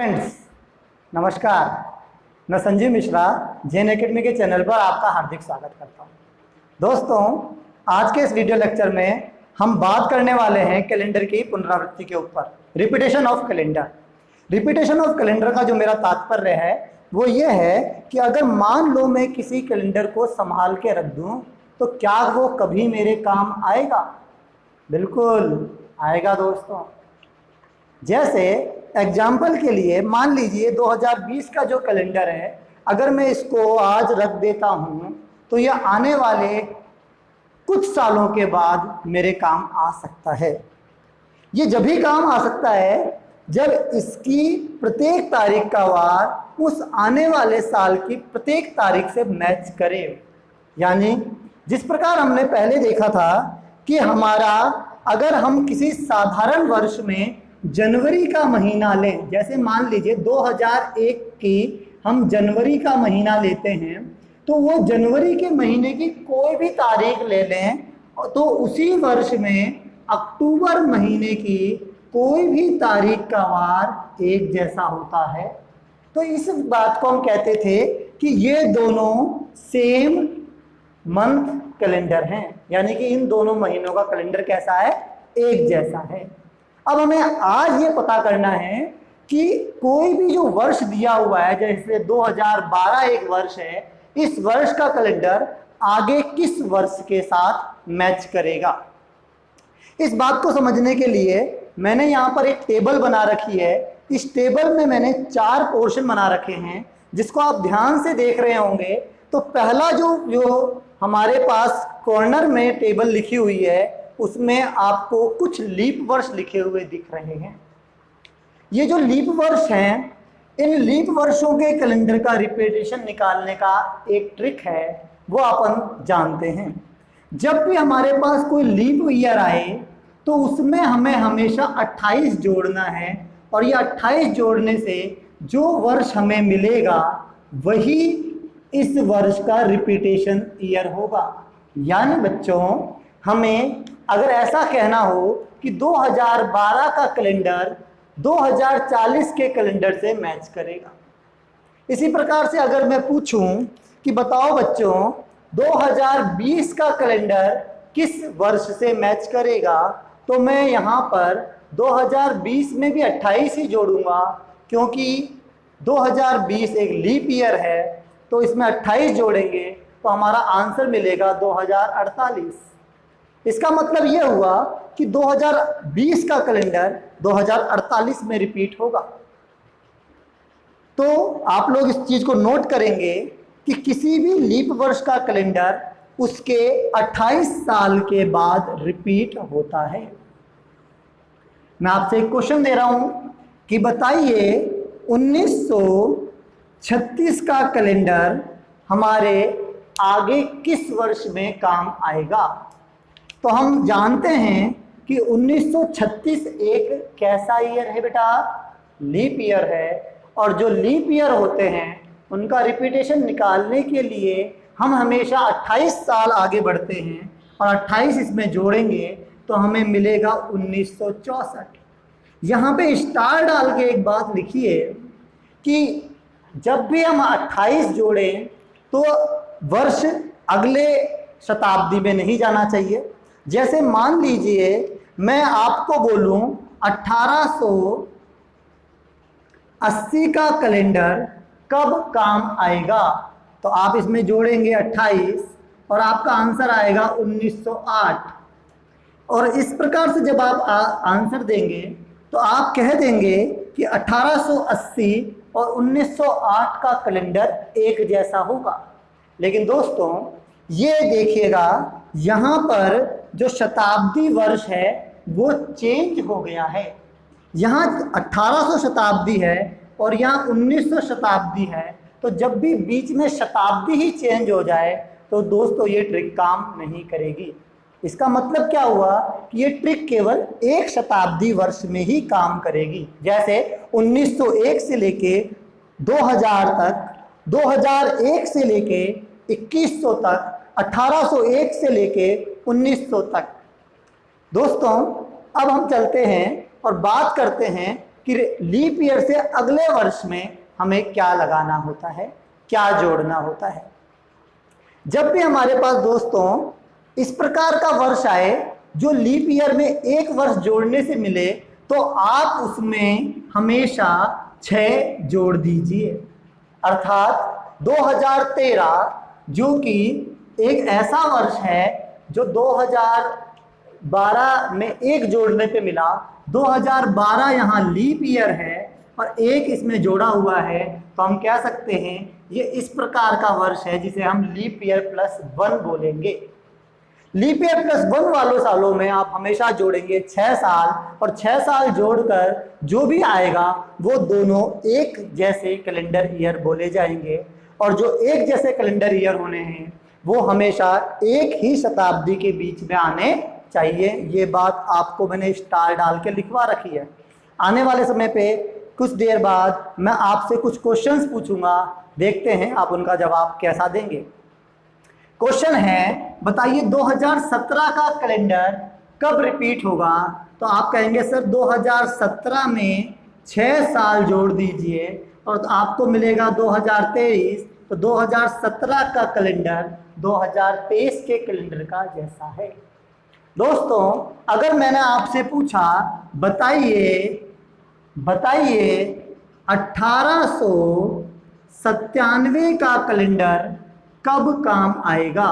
Friends, नमस्कार। मैं Sanjeev Mishra Jain academy के चैनल पर आपका हार्दिक स्वागत करता हूं। दोस्तों, आज के इस वीडियो लेक्चर में हम बात करने वाले हैं कैलेंडर की पुनरावृत्ति के ऊपर, repetition of calendar. Repetition of calendar का जो मेरा तात्पर्य है वो ये है कि अगर मान लो मैं किसी कैलेंडर को संभाल के रख दूं तो क्या वो कभी मेरे काम आएगा? बिल्कुल आएगा दोस्तों। जैसे एग्जाम्पल के लिए मान लीजिए 2020 का जो कैलेंडर है, अगर मैं इसको आज रख देता हूं तो यह आने वाले कुछ सालों के बाद मेरे काम आ सकता है। ये जब भी काम आ सकता है जब इसकी प्रत्येक तारीख का वार उस आने वाले साल की प्रत्येक तारीख से मैच करे। यानी जिस प्रकार हमने पहले देखा था कि हमारा अगर हम किसी साधारण वर्ष में जनवरी का महीना लें, जैसे मान लीजिए 2001 की हम जनवरी का महीना लेते हैं, तो वो जनवरी के महीने की कोई भी तारीख ले लें तो उसी वर्ष में अक्टूबर महीने की कोई भी तारीख का वार एक जैसा होता है। तो इस बात को हम कहते थे कि ये दोनों सेम मंथ कैलेंडर हैं, यानी कि इन दोनों महीनों का कैलेंडर कैसा है? एक जैसा है। अब हमें आज ये पता करना है कि कोई भी जो वर्ष दिया हुआ है, जैसे 2012 एक वर्ष है, इस वर्ष का कैलेंडर आगे किस वर्ष के साथ मैच करेगा। इस बात को समझने के लिए मैंने यहाँ पर एक टेबल बना रखी है। इस टेबल में मैंने 4 पोर्शन बना रखे हैं जिसको आप ध्यान से देख रहे होंगे। तो पहला जो हमारे पास कॉर्नर में टेबल लिखी हुई है उसमें आपको कुछ लीप वर्ष लिखे हुए दिख रहे हैं। ये जो लीप वर्ष हैं, इन लीप वर्षों के कैलेंडर का रिपीटेशन निकालने का एक ट्रिक है, वो अपन जानते हैं। जब भी हमारे पास कोई लीप ईयर आए तो उसमें हमें हमेशा 28 जोड़ना है, और ये 28 जोड़ने से जो वर्ष हमें मिलेगा वही इस वर्ष का रिपीटेशन ईयर होगा। यानी बच्चों, हमें अगर ऐसा कहना हो कि 2012 का कैलेंडर 2040 के कैलेंडर से मैच करेगा। इसी प्रकार से अगर मैं पूछूं कि बताओ बच्चों 2020 का कैलेंडर किस वर्ष से मैच करेगा, तो मैं यहाँ पर 2020 में भी 28 ही जोड़ूंगा, क्योंकि 2020 एक लीप ईयर है। तो इसमें 28 जोड़ेंगे तो हमारा आंसर मिलेगा 2048। इसका मतलब यह हुआ कि 2020 का कैलेंडर 2048 में रिपीट होगा। तो आप लोग इस चीज को नोट करेंगे कि किसी भी लीप वर्ष का कैलेंडर उसके 28 साल के बाद रिपीट होता है। मैं आपसे एक क्वेश्चन दे रहा हूं कि बताइए 1936 का कैलेंडर हमारे आगे किस वर्ष में काम आएगा। तो हम जानते हैं कि 1936 एक कैसा ईयर है बेटा? लीप ईयर है। और जो लीप ईयर होते हैं उनका रिपीटेशन निकालने के लिए हम हमेशा 28 साल आगे बढ़ते हैं, और 28 इसमें जोड़ेंगे तो हमें मिलेगा 1964। यहाँ पे स्टार डाल के एक बात लिखिए कि जब भी हम 28 जोड़ें तो वर्ष अगले शताब्दी में नहीं जाना चाहिए। जैसे मान लीजिए मैं आपको बोलूं 1880 का कैलेंडर कब काम आएगा, तो आप इसमें जोड़ेंगे 28 और आपका आंसर आएगा 1908। और इस प्रकार से जब आप आंसर देंगे तो आप कह देंगे कि 1880 और 1908 का कैलेंडर एक जैसा होगा। लेकिन दोस्तों ये देखिएगा, यहाँ पर जो शताब्दी वर्ष है वो चेंज हो गया है। यहाँ 1800 शताब्दी है और यहाँ 1900 शताब्दी है। तो जब भी बीच में शताब्दी ही चेंज हो जाए तो दोस्तों ये ट्रिक काम नहीं करेगी। इसका मतलब क्या हुआ कि ये ट्रिक केवल एक शताब्दी वर्ष में ही काम करेगी। जैसे 1901 से लेके 2000 तक, 2001 से लेके 2100 तक, 1801 से लेके 1900 तक। दोस्तों अब हम चलते हैं और बात करते हैं कि लीप ईयर से अगले वर्ष में हमें क्या लगाना होता है, क्या जोड़ना होता है। जब भी हमारे पास दोस्तों इस प्रकार का वर्ष आए जो लीप ईयर में एक वर्ष जोड़ने से मिले, तो आप उसमें हमेशा 6 जोड़ दीजिए। अर्थात 2013 जो कि एक ऐसा वर्ष है जो 2012 में एक जोड़ने पे मिला, 2012 यहाँ लीप ईयर है और एक इसमें जोड़ा हुआ है, तो हम कह सकते हैं ये इस प्रकार का वर्ष है जिसे हम लीप ईयर +1 बोलेंगे। लीप ईयर +1 वालों सालों में आप हमेशा जोड़ेंगे 6 साल, और 6 साल जोड़कर जो भी आएगा वो दोनों एक जैसे कैलेंडर ईयर बोले जाएंगे, और जो एक जैसे कैलेंडर ईयर होने हैं वो हमेशा एक ही शताब्दी के बीच में आने चाहिए। ये बात आपको मैंने स्टार डाल के लिखवा रखी है। आने वाले समय पे कुछ देर बाद मैं आपसे कुछ क्वेश्चंस पूछूंगा, देखते हैं आप उनका जवाब कैसा देंगे। क्वेश्चन है, बताइए 2017 का कैलेंडर कब रिपीट होगा? तो आप कहेंगे सर 2017 में 6 साल जोड़ दीजिए और आपको मिलेगा 2023, तो 2017 का कैलेंडर 2023 के कैलेंडर का जैसा है। दोस्तों अगर मैंने आपसे पूछा बताइए 1897 का कैलेंडर कब काम आएगा,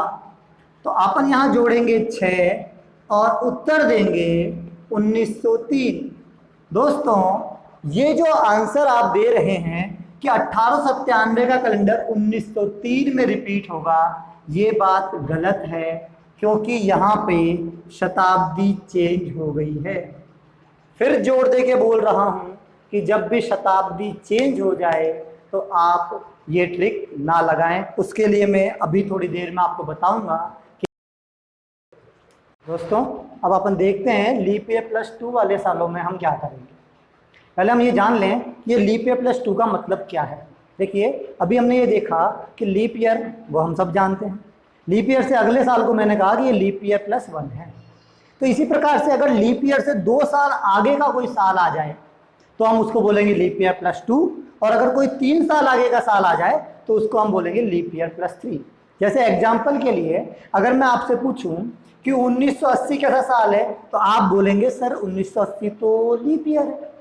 तो अपन यहाँ जोड़ेंगे 6 और उत्तर देंगे 1903। दोस्तों ये जो आंसर आप दे रहे हैं कि 1897 का कैलेंडर 1903 में रिपीट होगा, ये बात गलत है, क्योंकि यहाँ पे शताब्दी चेंज हो गई है। फिर जोड़ दे के बोल रहा हूँ कि जब भी शताब्दी चेंज हो जाए तो आप ये ट्रिक ना लगाएं। उसके लिए मैं अभी थोड़ी देर में आपको बताऊंगा कि दोस्तों अब अपन देखते हैं लीप ईयर +2 वाले सालों में हम क्या करेंगे। पहले हम ये जान लें ये लीप ईयर +2 का मतलब क्या है। देखिए अभी हमने ये देखा कि लीप ईयर वो हम सब जानते हैं, लीप ईयर से अगले साल को मैंने कहा कि ये लीप ईयर +1 है। तो इसी प्रकार से अगर लीप ईयर से 2 साल आगे का कोई साल आ जाए तो हम उसको बोलेंगे लीप ईयर +2, और अगर कोई 3 साल आगे का साल आ जाए तो उसको हम बोलेंगे लीप ईयर +3। जैसे एग्जाम्पल के लिए अगर मैं आपसे पूछूं कि 1980 कैसा साल है, तो आप बोलेंगे सर 1980 तो लीप ईयर है।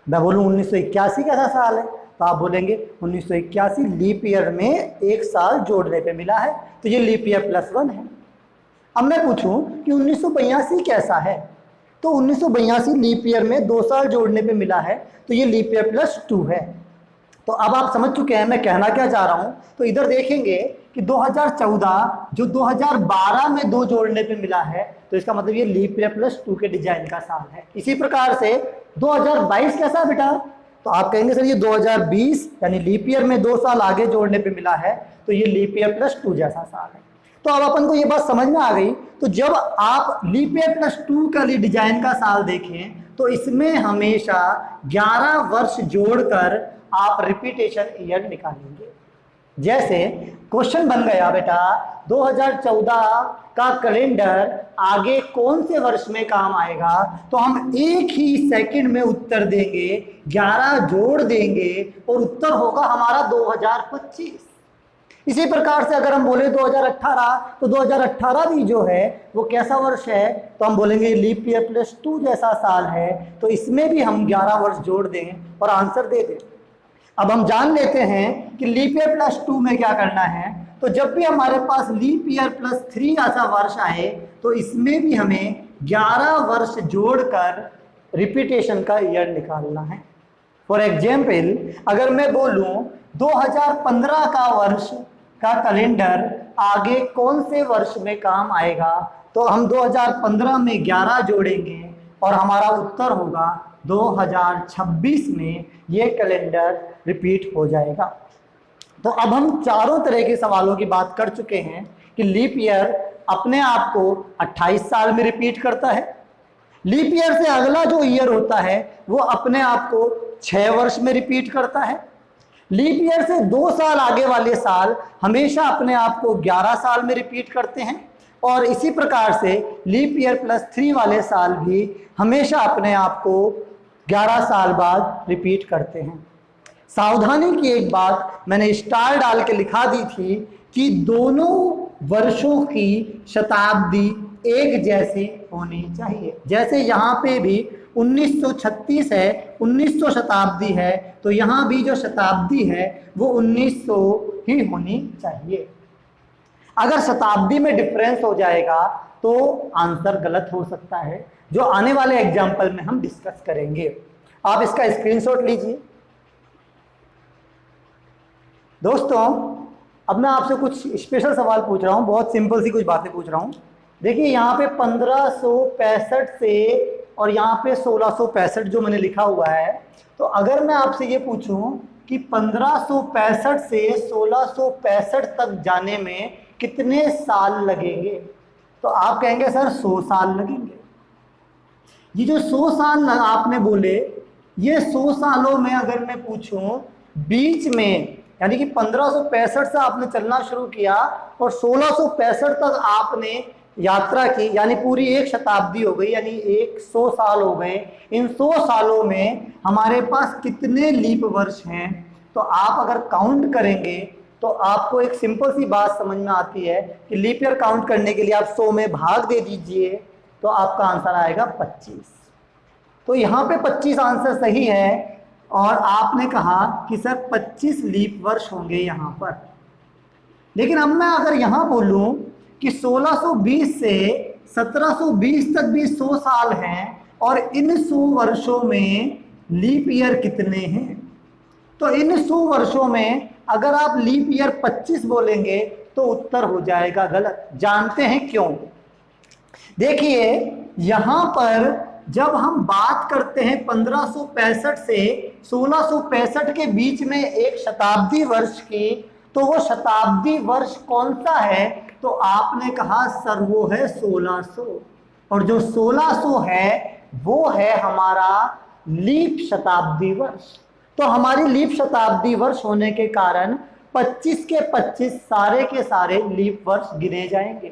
मैं बोलूँ 1981 कैसा साल है, तो आप बोलेंगे 1981 लीप ईयर में एक साल जोड़ने पे मिला है, तो ये लीप ईयर +1 है। अब मैं पूछूं कि 1982 कैसा है, तो 1982 लीप ईयर में 2 साल जोड़ने पे मिला है, तो ये लीप ईयर +2 है। तो अब आप समझ चुके हैं मैं कहना क्या चाह रहा हूँ। तो इधर देखेंगे कि 2014 जो 2012 में 2 जोड़ने पे मिला है, तो इसका मतलब ये लीप ईयर +2 के डिजाइन का साल है। इसी प्रकार से 2022 कैसा है बेटा, तो आप कहेंगे सर ये 2020 यानी लीप ईयर में 2 साल आगे जोड़ने पे मिला है, तो ये लीप ईयर +2 जैसा साल है। तो अब अपन को ये बात समझ में आ गई। तो जब आप लीप ईयर +2 का डिजाइन का साल देखें तो इसमें हमेशा 11 वर्ष जोड़कर आप रिपीटेशन ईयर निकालेंगे। जैसे क्वेश्चन बन गया बेटा 2014 का कैलेंडर आगे कौन से वर्ष में काम आएगा, तो हम एक ही सेकंड में उत्तर देंगे, 11 जोड़ देंगे और उत्तर होगा हमारा 2025। इसी प्रकार से अगर हम बोले 2018, तो 2018 भी जो है वो कैसा वर्ष है, तो हम बोलेंगे लीप ईयर +2 जैसा साल है, तो इसमें भी हम 11 वर्ष जोड़ दें और आंसर दे दें। अब हम जान लेते हैं कि लीप ईयर +2 में क्या करना है। तो जब भी हमारे पास लीप ईयर +3 ऐसा वर्ष आए तो इसमें भी हमें 11 वर्ष जोड़कर रिपीटेशन का ईयर निकालना है। फॉर एग्जाम्पल अगर मैं बोलूं 2015 का वर्ष का कैलेंडर आगे कौन से वर्ष में काम आएगा, तो हम 2015 में 11 जोड़ेंगे और हमारा उत्तर होगा 2026 में ये कैलेंडर रिपीट हो जाएगा। तो अब हम चारों तरह के सवालों की बात कर चुके हैं कि लीप ईयर अपने आप को 28 साल में रिपीट करता है, लीप ईयर से अगला जो ईयर होता है वो अपने आप को 6 वर्ष में रिपीट करता है, लीप ईयर से 2 साल आगे वाले साल हमेशा अपने आप को 11 साल में रिपीट करते हैं, और इसी प्रकार से लीप ईयर +3 वाले साल भी हमेशा अपने आप को 11 साल बाद रिपीट करते हैं। सावधानी की एक बात मैंने स्टार डाल के लिखा दी थी कि दोनों वर्षों की शताब्दी एक जैसी होनी चाहिए। जैसे यहाँ पे भी 1936 है, 1900 शताब्दी है, तो यहाँ भी जो शताब्दी है वो 1900 ही होनी चाहिए। अगर शताब्दी में डिफरेंस हो जाएगा तो आंसर गलत हो सकता है, जो आने वाले एग्जाम्पल में हम डिस्कस करेंगे। आप इसका स्क्रीनशॉट लीजिए। दोस्तों, अब मैं आपसे कुछ स्पेशल सवाल पूछ रहा हूं, बहुत सिंपल सी कुछ बातें पूछ रहा हूं। देखिए यहाँ पे 1565 से और यहाँ पे 1665 जो मैंने लिखा हुआ है, तो अगर मैं आपसे ये पूछूं कि 1565 से 1665 तक जाने में कितने साल लगेंगे, तो आप कहेंगे सर 100 साल लगेंगे। ये जो 100 साल आपने बोले, ये 100 सालों में अगर मैं पूछूं बीच में, यानी कि 1565 से आपने चलना शुरू किया और 1665 तक आपने यात्रा की, यानी पूरी एक शताब्दी हो गई, यानी 100 साल हो गए। इन 100 सालों में हमारे पास कितने लीप वर्ष हैं, तो आप अगर काउंट करेंगे तो आपको एक सिंपल सी बात समझ में आती है कि लीप ईयर काउंट करने के लिए आप 100 में भाग दे दीजिए तो आपका आंसर आएगा 25। तो यहाँ पे 25 आंसर सही है। और आपने कहा कि सर 25 लीप वर्ष होंगे यहाँ पर। लेकिन अब मैं अगर यहाँ बोलूँ कि 1620 से 1720 तक भी 100 साल हैं और इन 100 वर्षों में लीप ईयर कितने हैं, तो इन 100 वर्षों में अगर आप लीप ईयर 25 बोलेंगे तो उत्तर हो जाएगा गलत। जानते हैं क्यों? देखिए यहाँ पर जब हम बात करते हैं 1565 से 1665 के बीच में एक शताब्दी वर्ष की, तो वो शताब्दी वर्ष कौन सा है? तो आपने कहा सर वो है 1600, और जो 1600 है वो है हमारा लीप शताब्दी वर्ष। तो हमारी लीप शताब्दी वर्ष होने के कारण 25 के 25 सारे के सारे लीप वर्ष गिने जाएंगे।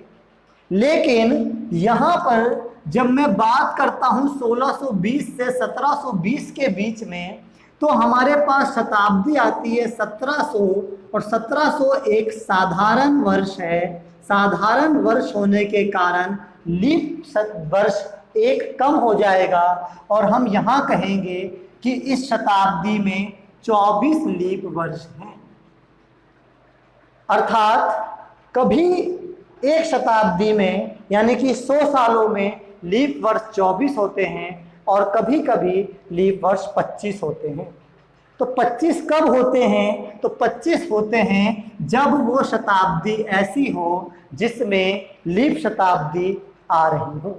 लेकिन यहाँ पर जब मैं बात करता हूँ 1620 से 1720 के बीच में, तो हमारे पास शताब्दी आती है 1700, और 1700 एक साधारण वर्ष है। साधारण वर्ष होने के कारण लीप वर्ष एक कम हो जाएगा और हम यहाँ कहेंगे कि इस शताब्दी में 24 लीप वर्ष हैं। अर्थात कभी एक शताब्दी में, यानी कि 100 सालों में लीप वर्ष 24 होते हैं और कभी कभी लीप वर्ष 25 होते हैं। तो 25 कब होते हैं? तो 25 होते हैं जब वो शताब्दी ऐसी हो जिसमें लीप शताब्दी आ रही हो,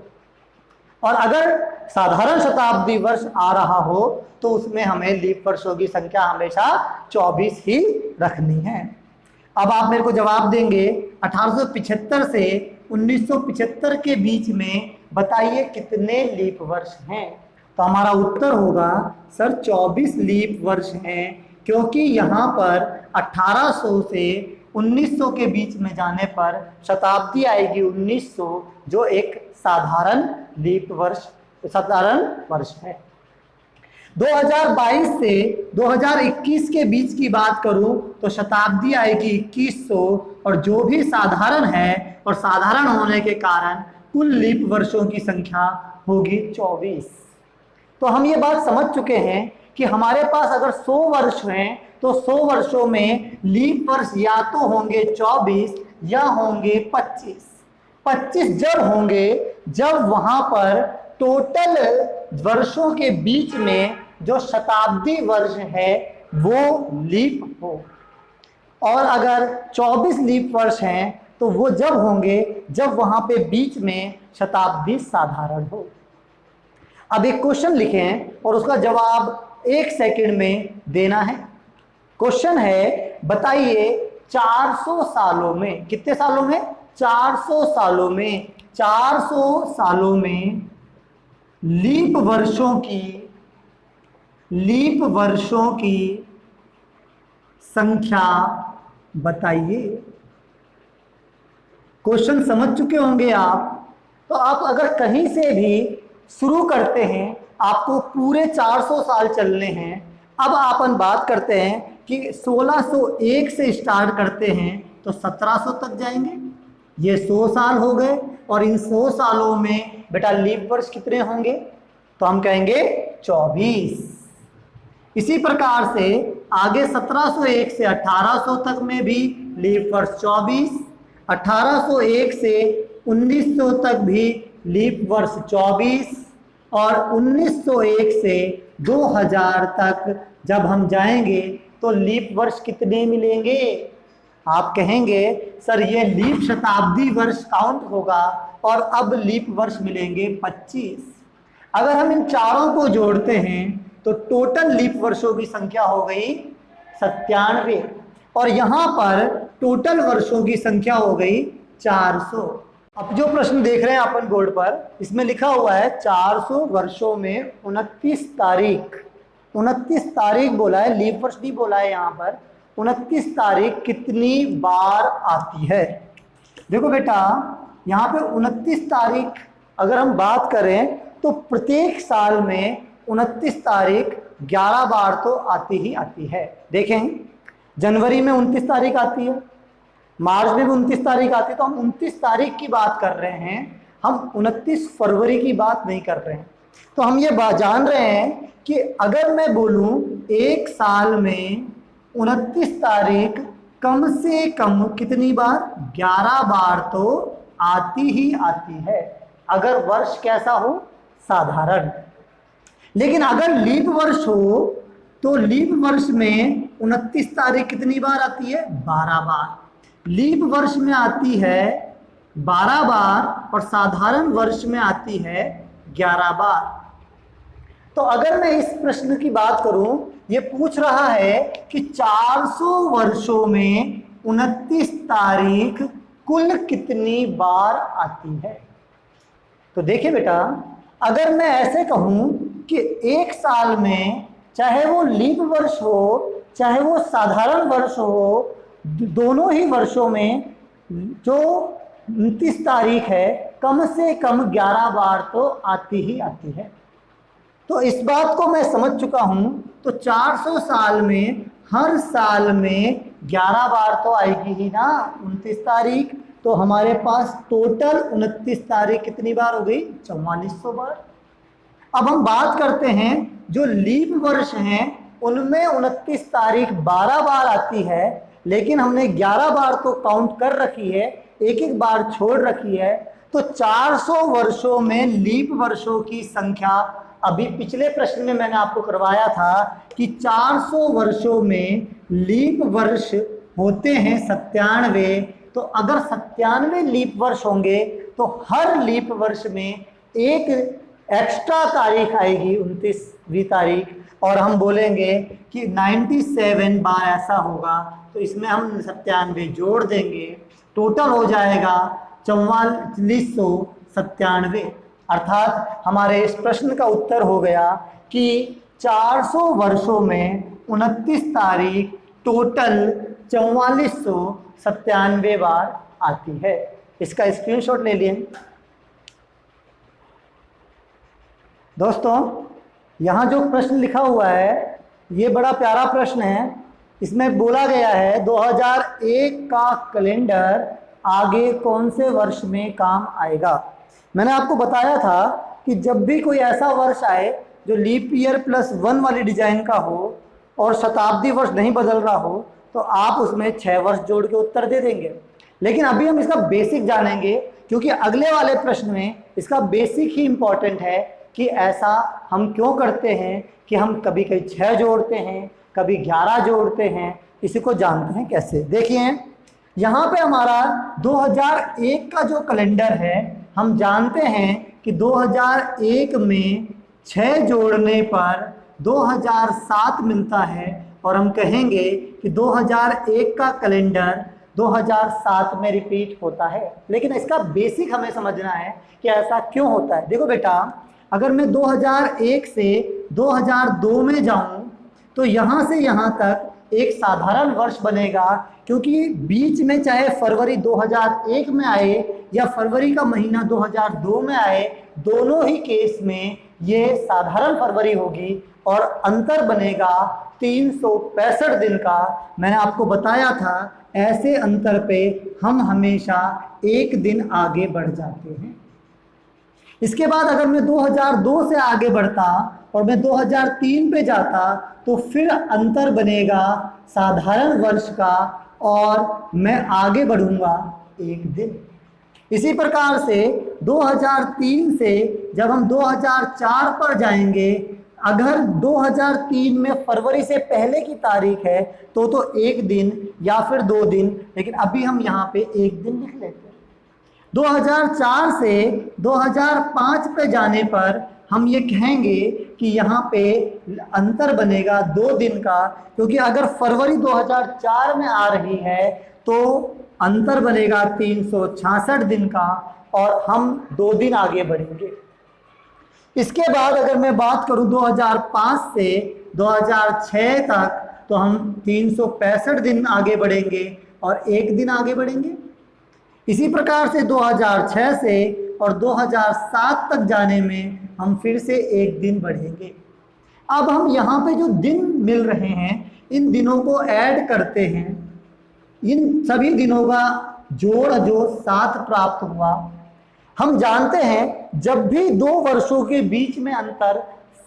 और अगर साधारण शताब्दी वर्ष आ रहा हो तो उसमें हमें लीप वर्षों की संख्या हमेशा 24 ही रखनी है। अब आप मेरे को जवाब देंगे 1875 से 1975 के बीच में बताइए कितने लीप वर्ष हैं। तो हमारा उत्तर होगा सर 24 लीप वर्ष हैं, क्योंकि यहाँ पर 1800 से 1900 के बीच में जाने पर शताब्दी आएगी 1900, जो एक साधारण लीप वर्ष, साधारण वर्ष है। 2022 से 2021 के बीच की बात करूं तो शताब्दी आएगी 2100, और जो भी साधारण है और साधारण होने के कारण कुल लीप वर्षों की संख्या होगी 24। तो हम ये बात समझ चुके हैं कि हमारे पास अगर 100 वर्ष हैं तो 100 वर्षों में लीप वर्ष या तो होंगे 24 या होंगे 25। 25 जब होंगे जब वहां पर टोटल वर्षों के बीच में जो शताब्दी वर्ष है वो लीप हो, और अगर 24 लीप वर्ष हैं तो वो जब होंगे जब वहां पे बीच में शताब्दी साधारण हो। अब एक क्वेश्चन लिखें और उसका जवाब 1 सेकंड में देना है। क्वेश्चन है, बताइए 400 सालों में, कितने सालों में? 400 सालों में, 400 सालों में लीप वर्षों की संख्या बताइए। क्वेश्चन समझ चुके होंगे आप। तो आप अगर कहीं से भी शुरू करते हैं, आपको पूरे 400 साल चलने हैं। अब अपन बात करते हैं कि 1601 से स्टार्ट करते हैं तो 1700 तक जाएंगे। ये 100 साल हो गए और इन 100 सालों में बेटा लीप वर्ष कितने होंगे? तो हम कहेंगे 24। इसी प्रकार से आगे 1701 से 1800 तक में भी लीप वर्ष 24, 1801 से 1900 तक भी लीप वर्ष 24 और 1901 से 2000 तक जब हम जाएंगे तो लीप वर्ष कितने मिलेंगे? आप कहेंगे सर ये लीप शताब्दी वर्ष काउंट होगा और अब लीप वर्ष मिलेंगे 25। अगर हम इन चारों को जोड़ते हैं तो टोटल लीप वर्षों की संख्या हो गई 97 और यहाँ पर टोटल वर्षों की संख्या हो गई 400। अब जो प्रश्न देख रहे हैं अपन बोर्ड पर, इसमें लिखा हुआ है 400 वर्षों में 29 तारीख, 29 तारीख बोला है, लीप वर्ष नहीं बोला है यहाँ पर। 29 तारीख कितनी बार आती है? देखो बेटा यहाँ पे 29 तारीख अगर हम बात करें तो प्रत्येक साल में 29 तारीख 11 बार तो आती ही आती है। देखें जनवरी में 29 तारीख आती है, मार्च में भी 29 तारीख आती है, तो हम 29 तारीख की बात कर रहे हैं, हम 29 फरवरी की बात नहीं कर रहे हैं। तो हम ये बात जान रहे हैं कि अगर मैं बोलूं एक साल में 29 तारीख कम से कम कितनी बार? 11 बार तो आती ही आती है, अगर वर्ष कैसा हो? साधारण। लेकिन अगर लीप वर्ष हो तो लीप वर्ष में 29 तारीख कितनी बार आती है? 12 बार। लीप वर्ष में आती है 12 बार और साधारण वर्ष में आती है 11 बार। तो अगर मैं इस प्रश्न की बात करूं, ये पूछ रहा है कि 400 वर्षों में 29 तारीख कुल कितनी बार आती है? तो देखिए बेटा अगर मैं ऐसे कहूं कि एक साल में चाहे वो लीप वर्ष हो चाहे वो साधारण वर्ष हो, दोनों ही वर्षों में जो 29 तारीख है कम से कम 11 बार तो आती ही आती है। तो इस बात को मैं समझ चुका हूं, तो 400 साल में हर साल में 11 बार तो आएगी ही ना 29 तारीख। तो हमारे पास टोटल 29 तारीख कितनी बार हो गई? 4400 बार। अब हम बात करते हैं जो लीप वर्ष हैं उनमें 29 तारीख 12 बार आती है, लेकिन हमने 11 बार तो काउंट कर रखी है, एक एक बार छोड़ रखी है। तो 400 वर्षों में लीप वर्षों की संख्या, अभी पिछले प्रश्न में मैंने आपको करवाया था कि 400 वर्षों में लीप वर्ष होते हैं 97। तो अगर 97 लीप वर्ष होंगे तो हर लीप वर्ष में एक एक्स्ट्रा तारीख आएगी 29वीं तारीख, और हम बोलेंगे कि 97 बार ऐसा होगा। तो इसमें हम 97 जोड़ देंगे, टोटल हो जाएगा 4497। अर्थात हमारे इस प्रश्न का उत्तर हो गया कि 400 वर्षों में 29 तारीख टोटल 4497 बार आती है। इसका स्क्रीनशॉट ले लिए। दोस्तों यहाँ जो प्रश्न लिखा हुआ है ये बड़ा प्यारा प्रश्न है। इसमें बोला गया है 2001 का कैलेंडर आगे कौन से वर्ष में काम आएगा। मैंने आपको बताया था कि जब भी कोई ऐसा वर्ष आए जो लीप ईयर +1 वाली डिजाइन का हो और शताब्दी वर्ष नहीं बदल रहा हो, तो आप उसमें 6 वर्ष जोड़ के उत्तर दे देंगे। लेकिन अभी हम इसका बेसिक जानेंगे, क्योंकि अगले वाले प्रश्न में इसका बेसिक ही इम्पॉर्टेंट है कि ऐसा हम क्यों करते हैं कि हम कभी कभी 6 जोड़ते हैं, कभी 11 जोड़ते हैं। इसी को जानते हैं कैसे। देखिए यहाँ पे हमारा 2001 का जो कैलेंडर है, हम जानते हैं कि 2001 में 6 जोड़ने पर 2007 मिलता है, और हम कहेंगे कि 2001 का कैलेंडर 2007 में रिपीट होता है। लेकिन इसका बेसिक हमें समझना है कि ऐसा क्यों होता है। देखो बेटा, अगर मैं 2001 से 2002 में जाऊं तो यहाँ से यहाँ तक एक साधारण वर्ष बनेगा, क्योंकि बीच में चाहे फरवरी 2001 में आए या फरवरी का महीना 2002 में आए, दोनों ही केस में ये साधारण फरवरी होगी और अंतर बनेगा 365 दिन का। मैंने आपको बताया था ऐसे अंतर पे हम हमेशा एक दिन आगे बढ़ जाते हैं। इसके बाद अगर मैं 2002 से आगे बढ़ता और मैं 2003 पे जाता तो फिर अंतर बनेगा साधारण वर्ष का और मैं आगे बढ़ूंगा एक दिन। इसी प्रकार से 2003 से जब हम 2004 पर जाएंगे, अगर 2003 में फरवरी से पहले की तारीख है तो एक दिन या फिर 2 दिन, लेकिन अभी हम यहाँ पे एक दिन लिख लेते हैं। 2004 से 2005 पे जाने पर हम ये कहेंगे कि यहाँ पे अंतर बनेगा 2 दिन का, क्योंकि अगर फरवरी 2004 में आ रही है तो अंतर बनेगा 366 दिन का और हम 2 दिन आगे बढ़ेंगे। इसके बाद अगर मैं बात करूं 2005 से 2006 तक तो हम 365 दिन आगे बढ़ेंगे और एक दिन आगे बढ़ेंगे। इसी प्रकार से 2006 से और 2007 तक जाने में हम फिर से एक दिन बढ़ेंगे। अब हम यहाँ पे जो दिन मिल रहे हैं इन दिनों को ऐड करते हैं, इन सभी दिनों का जोड़ जो 7 प्राप्त हुआ। हम जानते हैं जब भी 2 वर्षों के बीच में अंतर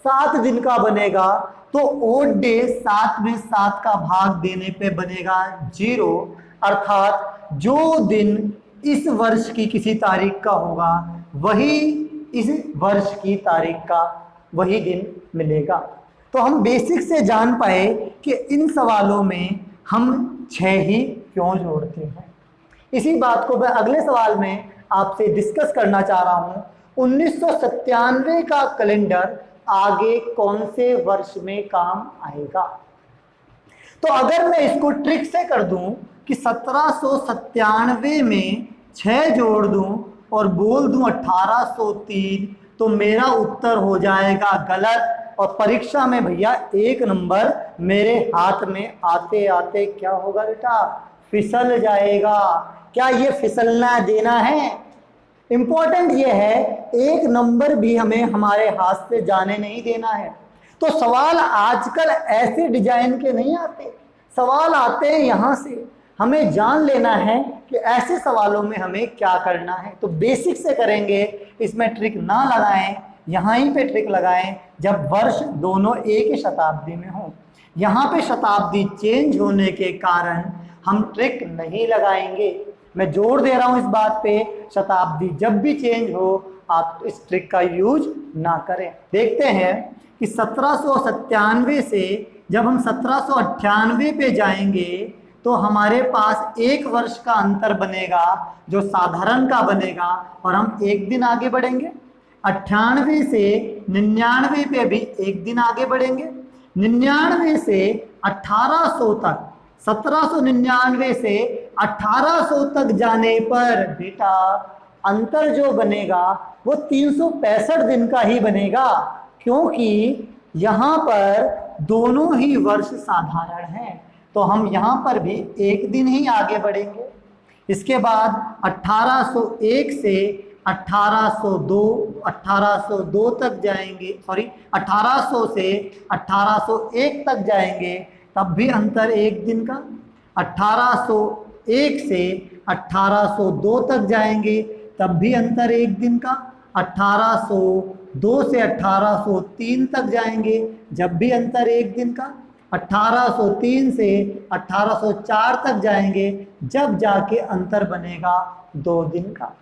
7 दिन का बनेगा तो ओड डे 7 में 7 का भाग देने पे बनेगा 0, अर्थात जो दिन इस वर्ष की किसी तारीख का होगा वही इस वर्ष की तारीख का वही दिन मिलेगा। तो हम बेसिक से जान पाए कि इन सवालों में हम 6 ही क्यों जोड़ते हैं। इसी बात को मैं अगले सवाल में आपसे डिस्कस करना चाह रहा हूं। 1997 का कैलेंडर आगे कौन से वर्ष में काम आएगा? तो अगर मैं इसको ट्रिक से कर दूं कि 1797 में 6 जोड़ दूं और बोल दूं 1803 तो मेरा उत्तर हो जाएगा गलत और परीक्षा में भैया 1 नंबर मेरे हाथ में आते आते क्या होगा बेटा? फिसल जाएगा। क्या ये फिसलना देना है? इंपॉर्टेंट ये है 1 नंबर भी हमें हमारे हाथ से जाने नहीं देना है। तो सवाल आजकल ऐसे डिजाइन के नहीं आते, सवाल आते हैं यहाँ से। हमें जान लेना है कि ऐसे सवालों में हमें क्या करना है। तो बेसिक से करेंगे, इसमें ट्रिक ना लगाएं, यहाँ ही पे ट्रिक लगाएं जब वर्ष दोनों एक ही शताब्दी में हो। यहाँ पे शताब्दी चेंज होने के कारण हम ट्रिक नहीं लगाएंगे। मैं जोर दे रहा हूँ इस बात पे, शताब्दी जब भी चेंज हो आप इस ट्रिक का यूज ना करें। देखते हैं कि 1797 से जब हम 1798 पे जाएंगे तो हमारे पास 1 वर्ष का अंतर बनेगा जो साधारण का बनेगा और हम एक दिन आगे बढ़ेंगे। 98 से 99 पे भी एक दिन आगे बढ़ेंगे। 99 से 1800 तक, 1799 से 1800 तक जाने पर बेटा अंतर जो बनेगा वो 365 दिन का ही बनेगा, क्योंकि यहाँ पर दोनों ही वर्ष साधारण हैं। तो हम यहाँ पर भी एक दिन ही आगे बढ़ेंगे। इसके बाद 1801 से 1802 तक जाएंगे, 1800 से 1801 तक जाएंगे, तब भी अंतर एक दिन का। 1801 से 1802 तक जाएंगे, तब भी अंतर एक दिन का। 1802 से 1803 तक जाएंगे, जब भी अंतर एक दिन का। 1803 से 1804 तक जाएंगे, जब जाके अंतर बनेगा 2 दिन का।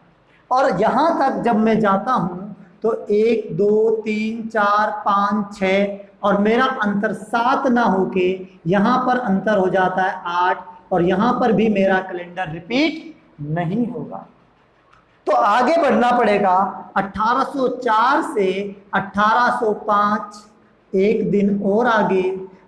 और यहाँ तक जब मैं जाता हूँ तो 1 2 3 4 5 6 और मेरा अंतर 7 ना होके यहाँ पर अंतर हो जाता है 8 और यहाँ पर भी मेरा कैलेंडर रिपीट नहीं होगा। तो आगे बढ़ना पड़ेगा। 1804 से 1805 एक दिन और आगे,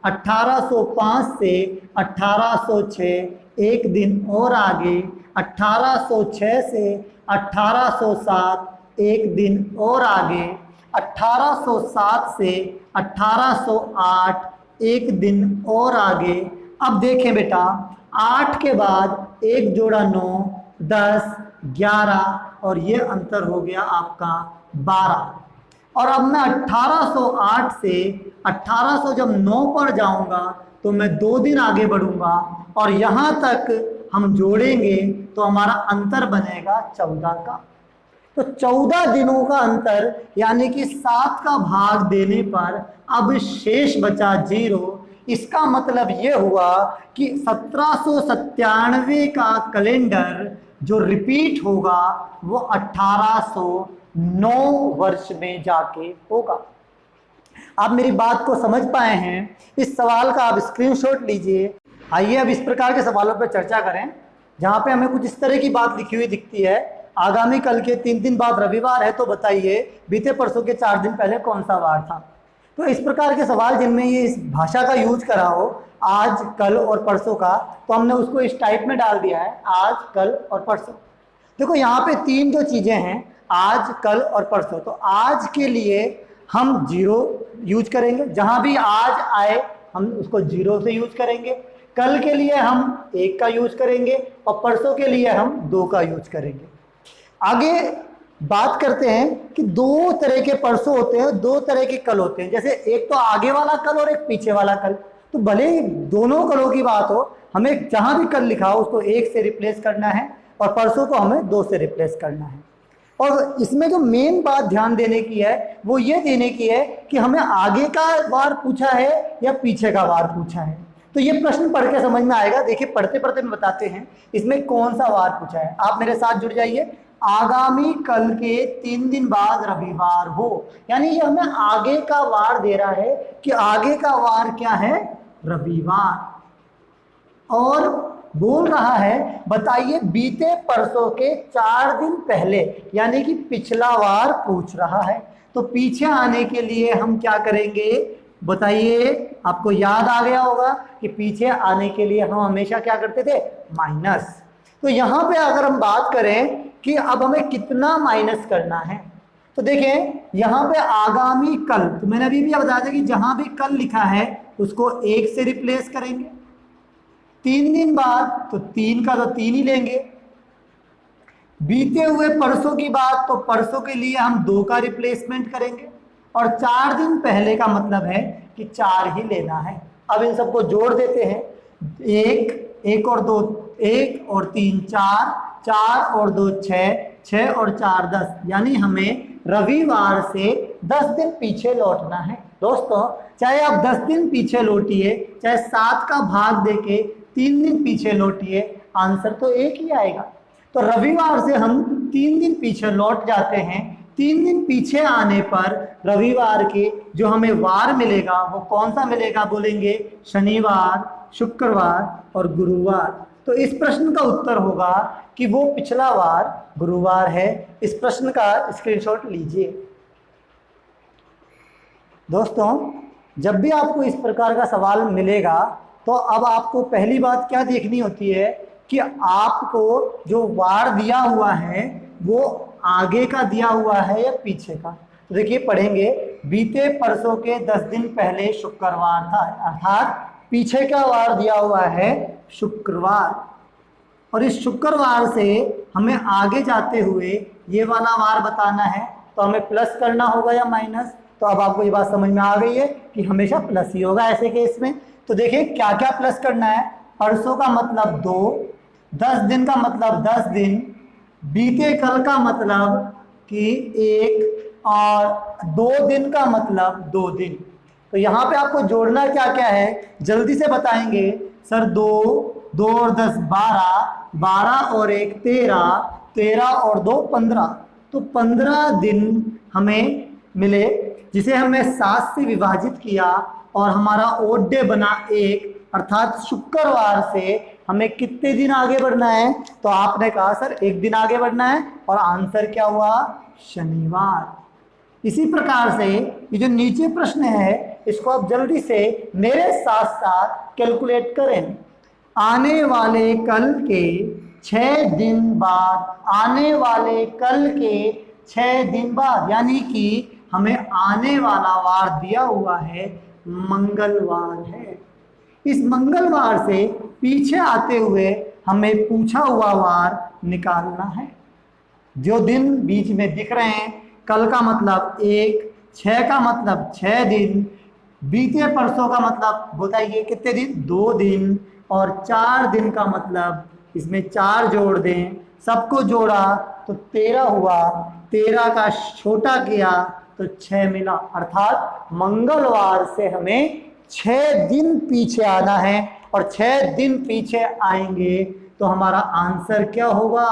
1805 से 1806 एक दिन और आगे, 1806 से 1807 एक दिन और आगे, 1807 से 1808 एक दिन और आगे। अब देखें बेटा, 8 के बाद 1 जोड़ा 9, 10, 11 और ये अंतर हो गया आपका 12। और अब मैं 1808 से 1800 जब 9 पर जाऊंगा तो मैं 2 दिन आगे बढ़ूंगा और यहां तक हम जोड़ेंगे तो हमारा अंतर बनेगा 14 का। तो 14 दिनों का अंतर यानी कि 7 का भाग देने पर अब शेष बचा 0। इसका मतलब ये हुआ कि 1797 का कैलेंडर जो रिपीट होगा वो 1809 वर्ष में जाके होगा। आप मेरी बात को समझ पाए हैं? इस सवाल का आप स्क्रीनशॉट लीजिए। आइए अब इस प्रकार के सवालों पर चर्चा करें जहां पे हमें कुछ इस तरह की बात लिखी हुई दिखती है। आगामी कल के 3 दिन बाद रविवार है, तो बताइए बीते परसों के 4 दिन पहले कौन सा वार था। तो इस प्रकार के सवाल जिनमें ये इस भाषा का यूज करा हो, आज, कल और परसों का, तो हमने उसको इस टाइप में डाल दिया है, आज, कल और परसों। देखो यहाँ पे 3 जो चीजें हैं, आज, कल और परसों। तो आज के लिए हम 0 यूज करेंगे, जहां भी आज आए हम उसको 0 से यूज करेंगे। कल के लिए हम 1 का यूज करेंगे और परसों के लिए हम 2 का यूज करेंगे। आगे बात करते हैं कि 2 तरह के परसों होते हैं, 2 तरह के कल होते हैं। जैसे एक तो आगे वाला कल और एक पीछे वाला कल। तो भले ही दोनों कलों की बात हो, हमें जहां भी कल लिखा हो उसको 1 से रिप्लेस करना है और परसों को हमें 2 से रिप्लेस करना है। और इसमें जो मेन बात ध्यान देने की है वो ये देने की है कि हमें आगे का वार पूछा है या पीछे का वार पूछा है। तो ये प्रश्न पढ़ के समझ में आएगा। देखिए पढ़ते पढ़ते में बताते हैं इसमें कौन सा वार पूछा है। आप मेरे साथ जुड़ जाइए। आगामी कल के 3 दिन बाद रविवार हो, यानी ये हमें आगे का वार दे रहा है कि आगे का वार क्या है, रविवार। और बोल रहा है बताइए बीते परसों के 4 दिन पहले, यानी कि पिछला वार पूछ रहा है। तो पीछे आने के लिए हम क्या करेंगे बताइए? आपको याद आ गया होगा कि पीछे आने के लिए हम हमेशा क्या करते थे, माइनस। तो यहां पे अगर हम बात करें कि अब हमें कितना माइनस करना है, तो देखें यहां पे आगामी कल, तो मैंने अभी भी बताया था कि जहां भी कल लिखा है उसको 1 से रिप्लेस करेंगे। 3 दिन बाद तो 3 का तो 3 ही लेंगे। बीते हुए परसों की बात, तो परसों के लिए हम 2 का रिप्लेसमेंट करेंगे और 4 दिन पहले का मतलब है कि 4 ही लेना है। अब इन सबको जोड़ देते हैं। 1 और 2 1 और 3 4, 4 और 2 6, 6 और 4 10, यानी हमें रविवार से 10 दिन पीछे लौटना है। दोस्तों चाहे आप 10 दिन पीछे लौटिए, चाहे 7 का भाग देके 3 दिन पीछे लौटिए, आंसर तो एक ही आएगा। तो रविवार से हम 3 दिन पीछे लौट जाते हैं। 3 दिन पीछे आने पर रविवार के जो हमें वार मिलेगा वो कौन सा मिलेगा बोलेंगे? शनिवार, शुक्रवार और गुरुवार। तो इस प्रश्न का उत्तर होगा कि वो पिछला वार गुरुवार है। इस प्रश्न का स्क्रीनशॉट लीजिए। दोस्तों जब भी आपको इस प्रकार का सवाल मिलेगा तो अब आपको पहली बात क्या देखनी होती है कि आपको जो वार दिया हुआ है वो आगे का दिया हुआ है या पीछे का। तो देखिए पढ़ेंगे, बीते परसों के 10 दिन पहले शुक्रवार था, अर्थात पीछे का वार दिया हुआ है शुक्रवार। और इस शुक्रवार से हमें आगे जाते हुए ये वाला वार बताना है, तो हमें प्लस करना होगा या माइनस। तो अब आपको ये बात समझ में आ गई है कि हमेशा प्लस ही होगा ऐसे केस में। तो देखिए क्या क्या प्लस करना है। परसों का मतलब 2, 10 दिन का मतलब 10 दिन, बीते कल का मतलब कि 1 और 2 दिन का मतलब 2 दिन। तो यहाँ पे आपको जोड़ना क्या क्या है जल्दी से बताएंगे सर। 2 और 10 12, 12 और 1 13, 13 और 2 15। तो 15 दिन हमें मिले, जिसे हमने 7 से विभाजित किया और हमारा ओड डे बना 1, अर्थात शुक्रवार से हमें कितने दिन आगे बढ़ना है? तो आपने कहा सर 1 दिन आगे बढ़ना है और आंसर क्या हुआ? शनिवार। इसी प्रकार से ये जो नीचे प्रश्न है इसको आप जल्दी से मेरे साथ साथ कैलकुलेट करें। आने वाले कल के 6 दिन बाद, आने वाले कल के 6 दिन बाद, यानी कि हमें आने वाला वार दिया हुआ है मंगलवार है। इस मंगलवार से पीछे आते हुए हमें पूछा हुआ वार निकालना है। जो दिन बीच में दिख रहे हैं, कल का मतलब 1, 6 का मतलब 6 दिन, बीते परसों का मतलब बताइए कितने दिन, 2 दिन, और 4 दिन का मतलब इसमें 4 जोड़ दें, सबको जोड़ा तो 13 हुआ, 13 का छोटा किया तो 6 मिला। अर्थात मंगलवार से हमें 6 दिन पीछे आना है, और 6 दिन पीछे आएंगे तो हमारा आंसर क्या होगा,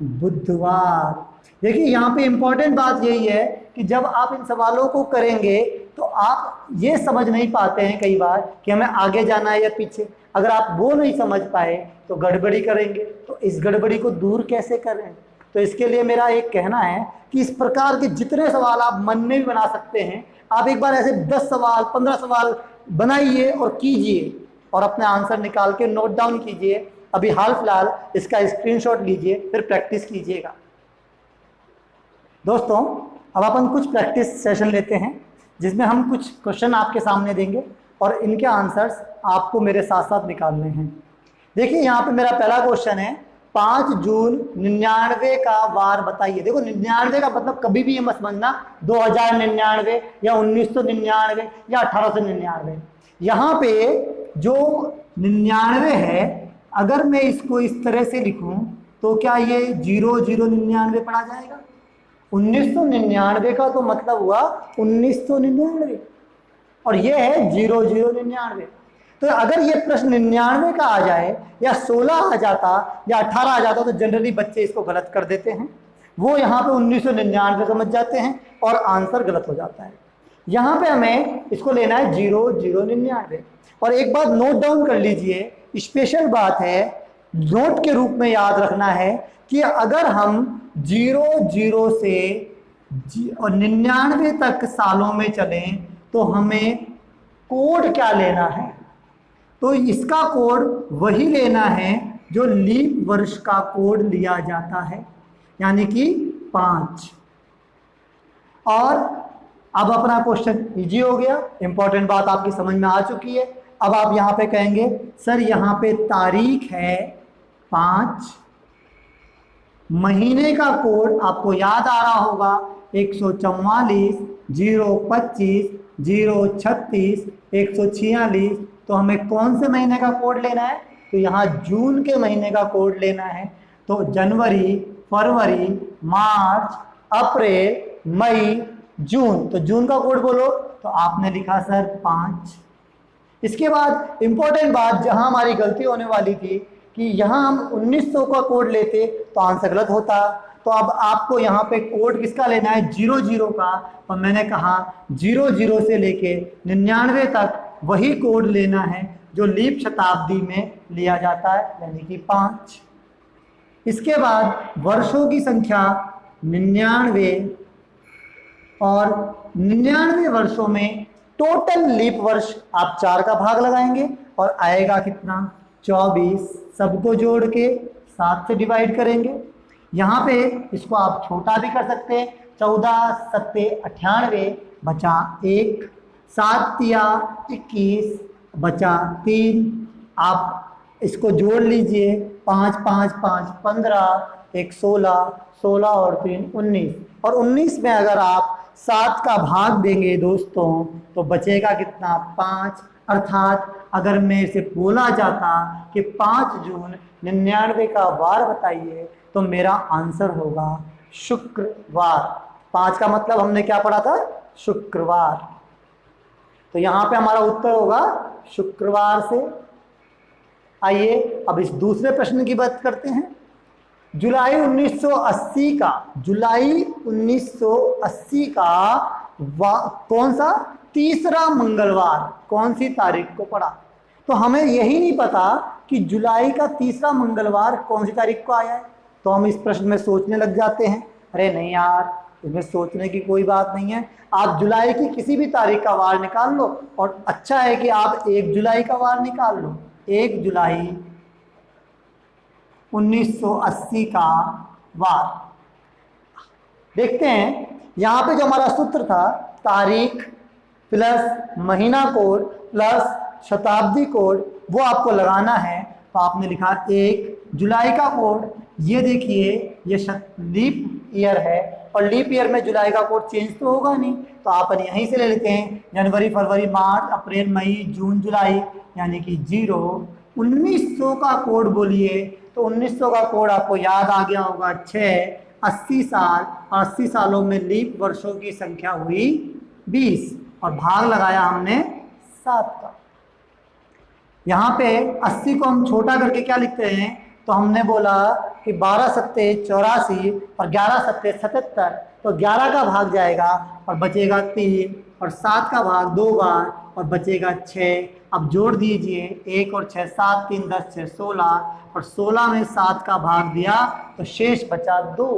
बुधवार। देखिए यहाँ पे इंपॉर्टेंट बात यही है कि जब आप इन सवालों को करेंगे तो आप ये समझ नहीं पाते हैं कई बार कि हमें आगे जाना है या पीछे। अगर आप वो नहीं समझ पाए तो गड़बड़ी करेंगे, तो इस गड़बड़ी को दूर कैसे करें। तो इसके लिए मेरा एक कहना है कि इस प्रकार के जितने सवाल आप मन में भी बना सकते हैं, आप एक बार ऐसे 10 सवाल 15 सवाल बनाइए और कीजिए, और अपने आंसर निकाल के नोट डाउन कीजिए। अभी हाल फिलहाल इसका स्क्रीनशॉट लीजिए, फिर प्रैक्टिस कीजिएगा। दोस्तों अब अपन कुछ प्रैक्टिस सेशन लेते हैं, जिसमें हम कुछ क्वेश्चन आपके सामने देंगे और इनके आंसर्स आपको मेरे साथ साथ निकालने हैं। देखिए यहाँ पे मेरा पहला क्वेश्चन है, 5 जून 99 का वार बताइए। देखो 99 का मतलब कभी भी ये मत समझना 2099 या 1999 या 1899। यहाँ पे जो 99 है, अगर मैं इसको इस तरह से लिखूं तो क्या ये 0099 पढ़ा जाएगा। 1999 का तो मतलब हुआ 1999, और ये है 0099। तो अगर ये प्रश्न 99 का आ जाए या 16 आ जाता या 18 आ जाता तो जनरली बच्चे इसको गलत कर देते हैं। वो यहाँ पे 1999 समझ जाते हैं और आंसर गलत हो जाता है। यहाँ पे हमें इसको लेना है 0099। और एक बात नोट डाउन कर लीजिए, स्पेशल बात है, नोट के रूप में याद रखना है कि अगर हम 00 से और 99 तक सालों में चलें तो हमें कोड क्या लेना है। तो इसका कोड वही लेना है जो लीप वर्ष का कोड लिया जाता है, यानी कि 5। और अब अपना क्वेश्चन इजी हो गया, इंपॉर्टेंट बात आपकी समझ में आ चुकी है। अब आप यहाँ पे कहेंगे सर यहाँ पे तारीख है 5, महीने का कोड आपको याद आ रहा होगा 144, 025, 036, 146। तो हमें कौन से महीने का कोड लेना है, तो यहाँ जून के महीने का कोड लेना है। तो जनवरी, फरवरी, मार्च, अप्रैल, मई, जून। तो जून का कोड बोलो, तो आपने लिखा सर 5। इसके बाद इंपॉर्टेंट बात जहां हमारी गलती होने वाली थी कि यहाँ हम 1900 का कोड लेते तो आंसर गलत होता। तो अब आपको यहाँ पे कोड किसका लेना है, 00 का। और मैंने कहा 00 से लेके 99 तक वही कोड लेना है जो लीप शताब्दी में लिया जाता है, यानी कि 5। इसके बाद वर्षों की संख्या 99, और 99 वर्षों में टोटल लीप वर्ष आप 4 का भाग लगाएंगे और आएगा कितना, 24। सबको जोड़ के 7 से डिवाइड करेंगे। यहाँ पे इसको आप छोटा भी कर सकते हैं, 14 7 98 बचा 1, 7 या 21 बचा 3। आप इसको जोड़ लीजिए, 5 5 5 15, 1 16, 16 और 3 19, और 19 में अगर आप 7 का भाग देंगे दोस्तों तो बचेगा कितना, 5। अर्थात अगर मेरे से बोला जाता कि 5 जून 99 का वार बताइए तो मेरा आंसर होगा शुक्रवार। 5 का मतलब हमने क्या पढ़ा था, शुक्रवार। तो यहाँ पे हमारा उत्तर होगा शुक्रवार से। आइए अब इस दूसरे प्रश्न की बात करते हैं। जुलाई 1980 का कौन सा तीसरा मंगलवार कौन सी तारीख को पड़ा। तो हमें यही नहीं पता कि जुलाई का तीसरा मंगलवार कौन सी तारीख को आया है, तो हम इस प्रश्न में सोचने लग जाते हैं, अरे नहीं यार इसमें सोचने की कोई बात नहीं है। आप जुलाई की किसी भी तारीख का वार निकाल लो, और अच्छा है कि आप 1 जुलाई का वार निकाल लो। 1 जुलाई 1980 का वार देखते हैं। यहाँ पे जो हमारा सूत्र था, तारीख प्लस महीना कोड प्लस शताब्दी कोड, वो आपको लगाना है। तो आपने लिखा 1 जुलाई का कोड, ये देखिए ये लीप ईयर है और लीप ईयर में जुलाई का कोड चेंज तो होगा नहीं, तो अपन यहीं से ले लेते हैं जनवरी, फरवरी, मार्च, अप्रैल, मई, जून, जुलाई, यानी कि 0। 1900 का कोड बोलिए, तो 1900 का कोड आपको याद आ गया होगा 6, 80 साल, 80 सालों में लीप वर्षों की संख्या हुई 20 और भाग लगाया हमने 7 का। यहाँ पे 80 को हम छोटा करके क्या लिखते हैं, तो हमने बोला कि 12 सत्ते 84 और 11 सत्ते 77, तो 11 का भाग जाएगा और बचेगा 3 और 7 का भाग 2 बार और बचेगा 6। अब जोड़ दीजिए 1 और 6, 7 3 10 6 16 और 16 में 7 का भाग दिया तो शेष बचा 2।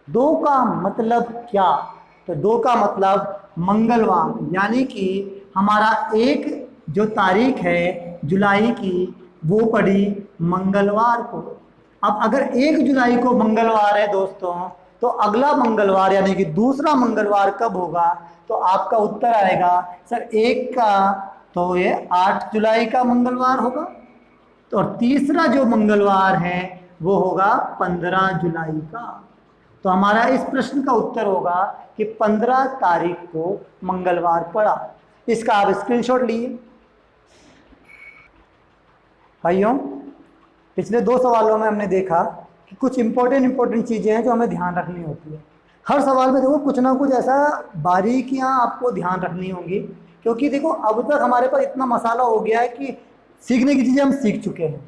2 का मतलब क्या, तो 2 का मतलब मंगलवार, यानी कि हमारा एक जो तारीख है जुलाई की वो पड़ी मंगलवार को। अब अगर 1 जुलाई को मंगलवार है दोस्तों, तो अगला मंगलवार यानी कि दूसरा मंगलवार कब होगा, तो आपका उत्तर आएगा सर 1 का, तो ये 8 जुलाई का मंगलवार होगा, तो और तीसरा जो मंगलवार है वो होगा 15 जुलाई का। तो हमारा इस प्रश्न का उत्तर होगा कि 15 तारीख को मंगलवार पड़ा। इसका आप स्क्रीनशॉट लिए। भाइयों, पिछले 2 सवालों में हमने देखा कि कुछ इंपॉर्टेंट चीज़ें हैं जो हमें ध्यान रखनी होती है। हर सवाल में देखो कुछ ना कुछ ऐसा बारीकियां आपको ध्यान रखनी होंगी, क्योंकि देखो अब तक हमारे पास इतना मसाला हो गया है कि सीखने की चीज़ें हम सीख चुके हैं,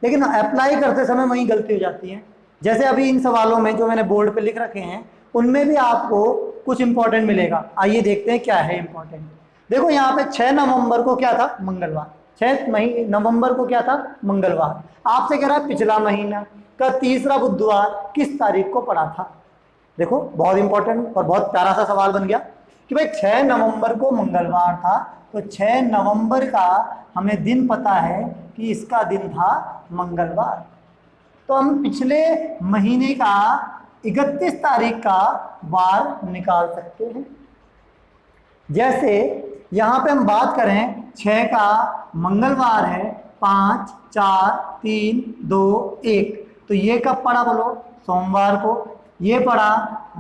लेकिन अप्लाई करते समय वहीं गलती हो जाती है। जैसे अभी इन सवालों में जो मैंने बोर्ड पे लिख रखे हैं उनमें भी आपको कुछ इंपॉर्टेंट मिलेगा। आइए देखते हैं क्या है इंपॉर्टेंट। देखो यहाँ पे 6 नवंबर को क्या था, मंगलवार। 6 नवंबर को क्या था, मंगलवार। आपसे कह रहा है पिछला महीना का तीसरा बुधवार किस तारीख को पड़ा था। देखो बहुत इंपॉर्टेंट और बहुत प्यारा सा सवाल बन गया कि भाई 6 नवंबर को मंगलवार था, तो 6 नवंबर का हमें दिन पता है कि इसका दिन था मंगलवार। तो हम पिछले महीने का 31 तारीख का वार निकाल सकते हैं। जैसे यहाँ पे हम बात करें 6 का मंगलवार है, 5 4 3 2 1, तो ये कब पड़ा बोलो, सोमवार को। ये पड़ा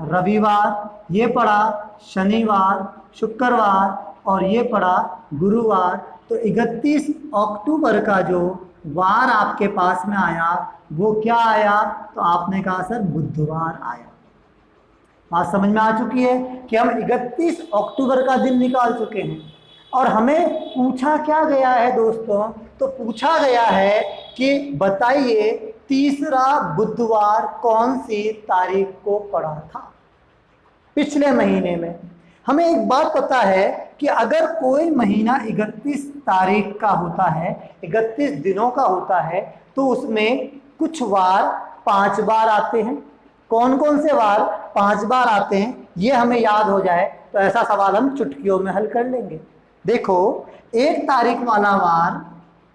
रविवार, ये पड़ा शनिवार, शुक्रवार और ये पड़ा गुरुवार। तो 31 अक्टूबर का जो वार आपके पास में आया वो क्या आया, तो आपने कहा सर बुधवार आया। बात समझ में आ चुकी है कि हम 31 अक्टूबर का दिन निकाल चुके हैं। और हमें पूछा क्या गया है दोस्तों, तो पूछा गया है कि बताइए तीसरा बुधवार कौन सी तारीख को पड़ा था पिछले महीने में। हमें एक बात पता है कि अगर कोई महीना 31 तारीख का होता है, 31 दिनों का होता है, तो उसमें कुछ वार 5 बार आते हैं। कौन कौन से वार 5 बार आते हैं ये हमें याद हो जाए तो ऐसा सवाल हम चुटकियों में हल कर लेंगे। देखो 1 तारीख वाला वार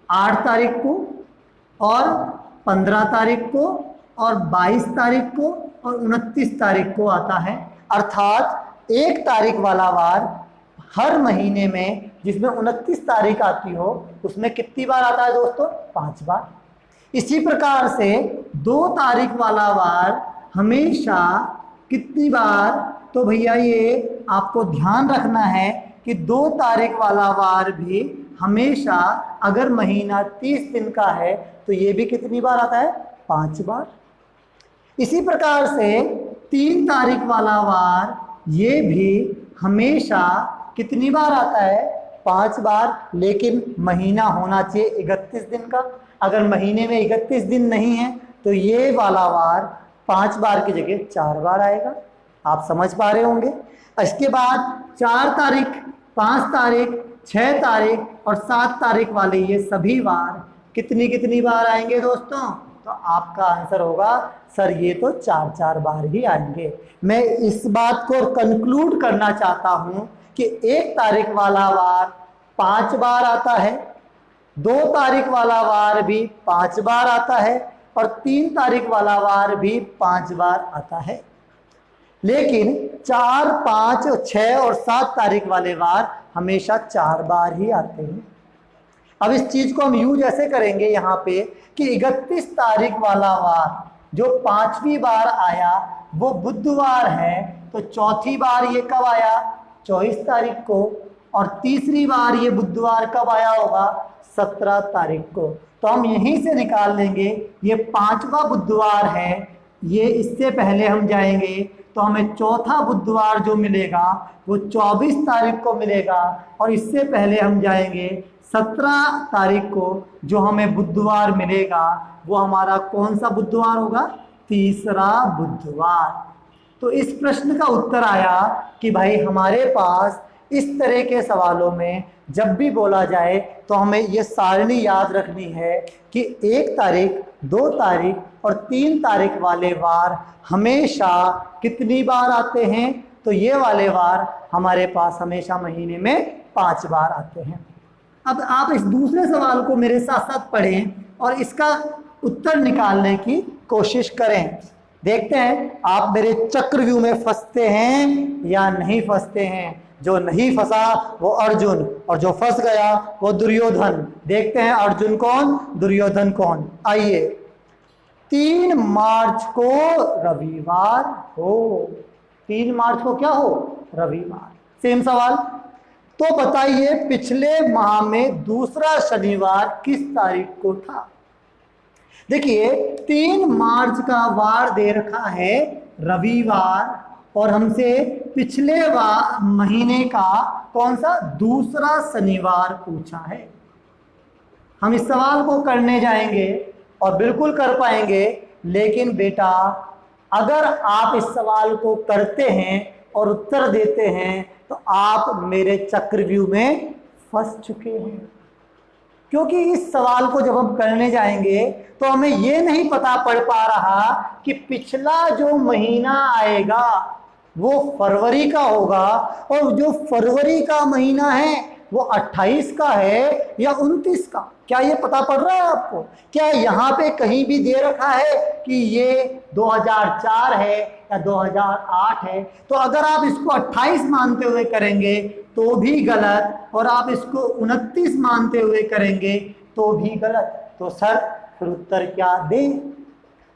8 तारीख को और 15 तारीख को और 22 तारीख को और 29 तारीख को आता है। अर्थात 1 तारीख वाला वार हर महीने में जिसमें 29 तारीख आती हो उसमें कितनी बार आता है दोस्तों, 5 बार। इसी प्रकार से 2 तारीख वाला वार हमेशा कितनी बार, तो भैया ये आपको ध्यान रखना है कि 2 तारीख वाला वार भी हमेशा अगर महीना 30 दिन का है तो ये भी कितनी बार आता है, 5 बार। इसी प्रकार से 3 तारीख वाला वार ये भी हमेशा कितनी बार आता है, 5 बार, लेकिन महीना होना चाहिए 31 दिन का। अगर महीने में 31 दिन नहीं है तो ये वाला वार 5 बार की जगह 4 बार आएगा। आप समझ पा रहे होंगे। इसके बाद 4 तारीख, 5 तारीख, 6 तारीख और 7 तारीख वाले ये सभी वार कितनी कितनी बार आएंगे दोस्तों, तो आपका आंसर होगा सर ये तो 4-4 बार ही आएंगे। मैं इस बात को कंक्लूड करना चाहता हूँ कि 1 तारीख वाला वार 5 बार आता है, 2 तारीख वाला वार भी 5 बार आता है और 3 तारीख वाला वार भी 5 बार आता है। लेकिन 4, 5, 6 और 7 तारीख वाले वार हमेशा 4 बार ही आते हैं। अब इस चीज को हम यूज ऐसे करेंगे यहाँ पे कि 31 तारीख वाला वार जो 5वीं बार आया वो बुधवार है, तो चौथी बार ये कब आया? 24 तारीख को। और तीसरी बार ये बुधवार कब आया होगा? 17 तारीख को। तो हम यहीं से निकाल लेंगे, ये 5वां बुधवार है, ये इससे पहले हम जाएंगे तो हमें चौथा बुधवार जो मिलेगा वो 24 तारीख को मिलेगा, और इससे पहले हम जाएंगे 17 तारीख को जो हमें बुधवार मिलेगा वो हमारा कौन सा बुधवार होगा? तीसरा बुधवार। तो इस प्रश्न का उत्तर आया कि भाई हमारे पास इस तरह के सवालों में जब भी बोला जाए तो हमें ये सारणी याद रखनी है कि 1 तारीख, 2 तारीख और 3 तारीख वाले वार हमेशा कितनी बार आते हैं? तो ये वाले वार हमारे पास हमेशा महीने में 5 बार आते हैं। अब आप इस दूसरे सवाल को मेरे साथ साथ पढ़ें और इसका उत्तर निकालने की कोशिश करें। देखते हैं आप मेरे चक्रव्यूह में फंसते हैं या नहीं फंसते हैं। जो नहीं फंसा वो अर्जुन, और जो फंस गया वो दुर्योधन। देखते हैं अर्जुन कौन, दुर्योधन कौन। आइए, 3 मार्च को रविवार हो। 3 मार्च को क्या हो? रविवार। सेम सवाल। तो बताइए पिछले माह में दूसरा शनिवार किस तारीख को था? देखिए 3 मार्च का वार दे रखा है रविवार, और हमसे पिछले महीने का कौन सा दूसरा शनिवार पूछा है। हम इस सवाल को करने जाएंगे और बिल्कुल कर पाएंगे, लेकिन बेटा अगर आप इस सवाल को करते हैं और उत्तर देते हैं तो आप मेरे चक्रव्यूह में फंस चुके हैं। क्योंकि इस सवाल को जब हम करने जाएंगे तो हमें ये नहीं पता पड़ पा रहा कि पिछला जो महीना आएगा वो फरवरी का होगा, और जो फरवरी का महीना है वो 28 का है या 29 का। क्या ये पता पड़ रहा है आपको? क्या यहाँ पे कहीं भी दे रखा है कि ये 2004 है या 2008 है? तो अगर आप इसको 28 मानते हुए करेंगे तो भी गलत, और आप इसको 29 मानते हुए करेंगे तो भी गलत। तो सर फिर उत्तर क्या दें?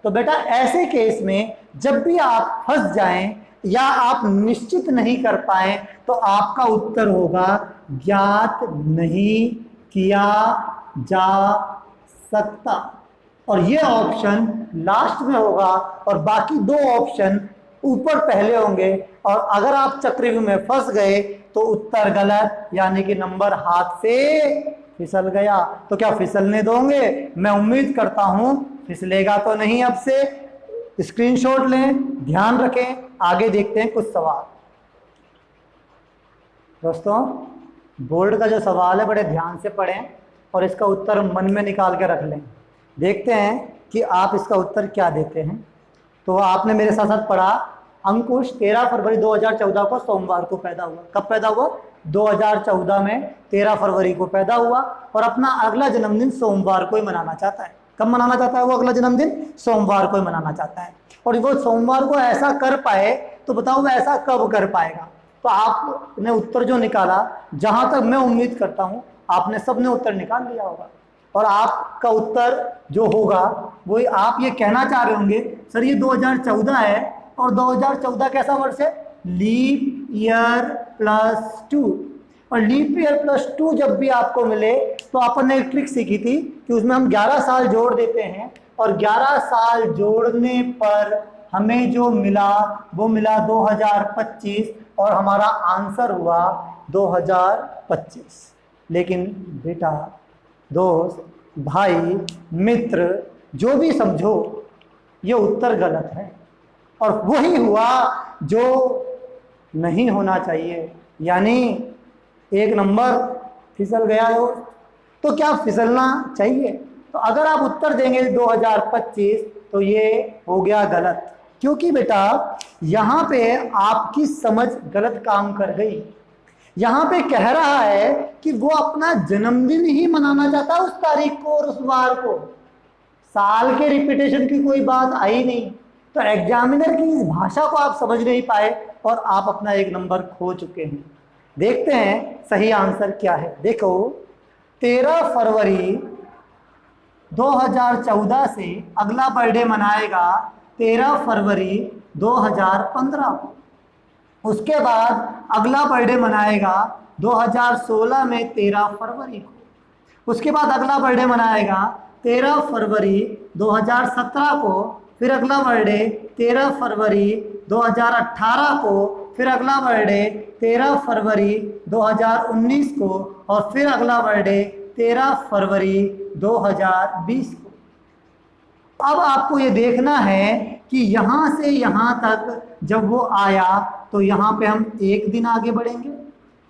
तो बेटा ऐसे केस में जब भी आप फंस जाएं या आप निश्चित नहीं कर पाए तो आपका उत्तर होगा ज्ञात नहीं किया जा सकता, और ये ऑप्शन लास्ट में होगा और बाकी 2 ऑप्शन ऊपर पहले होंगे। और अगर आप चक्रव्यूह में फंस गए तो उत्तर गलत, यानी कि नंबर हाथ से फिसल गया। तो क्या फिसलने दोगे? मैं उम्मीद करता हूं फिसलेगा तो नहीं। अब से स्क्रीनशॉट लें, ध्यान रखें। आगे देखते हैं कुछ सवाल। दोस्तों बोर्ड का जो सवाल है बड़े ध्यान से पढ़ें और इसका उत्तर मन में निकाल के रख लें। देखते हैं कि आप इसका उत्तर क्या देते हैं। तो आपने मेरे साथ साथ पढ़ा, अंकुश 13 फरवरी 2014 को सोमवार को पैदा हुआ। कब पैदा हुआ? 2014 में 13 फरवरी को पैदा हुआ, और अपना अगला जन्मदिन सोमवार को ही मनाना चाहता है। कब मनाना चाहता है वो अगला जन्मदिन? सोमवार को ही मनाना चाहता है। और वो सोमवार को ऐसा कर पाए तो बताओ वो ऐसा कब कर पाएगा? तो आपने उत्तर जो निकाला, जहां तक मैं उम्मीद करता हूं आपने सबने उत्तर निकाल लिया होगा, और आपका उत्तर जो होगा वो आप ये कहना चाह रहे होंगे सर ये 2014 है, और 2014 कैसा वर्ष है? Leap year +2। और लीप ईयर +2 जब भी आपको मिले तो अपन ने एक ट्रिक सीखी थी कि उसमें हम 11 साल जोड़ देते हैं, और 11 साल जोड़ने पर हमें जो मिला वो मिला 2025, और हमारा आंसर हुआ 2025। लेकिन बेटा, दोस्त, भाई, मित्र, जो भी समझो, ये उत्तर गलत है, और वही हुआ जो नहीं होना चाहिए, यानी 1 नंबर फिसल गया हो। तो क्या फिसलना चाहिए? तो अगर आप उत्तर देंगे 2025 तो ये हो गया गलत, क्योंकि बेटा यहाँ पे आपकी समझ गलत काम कर गई। यहाँ पे कह रहा है कि वो अपना जन्मदिन ही मनाना चाहता है उस तारीख को और उस वार को। साल के रिपीटेशन की कोई बात आई नहीं। तो एग्जामिनर की इस भाषा को आप समझ नहीं पाए और आप अपना 1 नंबर खो चुके हैं। देखते हैं सही आंसर क्या है। देखो 13 फरवरी 2014 से अगला बर्थडे मनाएगा 13 फरवरी 2015 को। उसके बाद अगला बर्थडे मनाएगा 2016 में 13 फरवरी को। उसके बाद अगला बर्थडे मनाएगा 13 फरवरी 2017 को। फिर अगला बर्थडे 13 फरवरी 2018 को। फिर अगला बर्थडे 13 फरवरी 2019 को। और फिर अगला बर्थडे 13 फरवरी 2020 को। अब आपको ये देखना है कि यहाँ से यहाँ तक जब वो आया तो यहाँ पे हम एक दिन आगे बढ़ेंगे,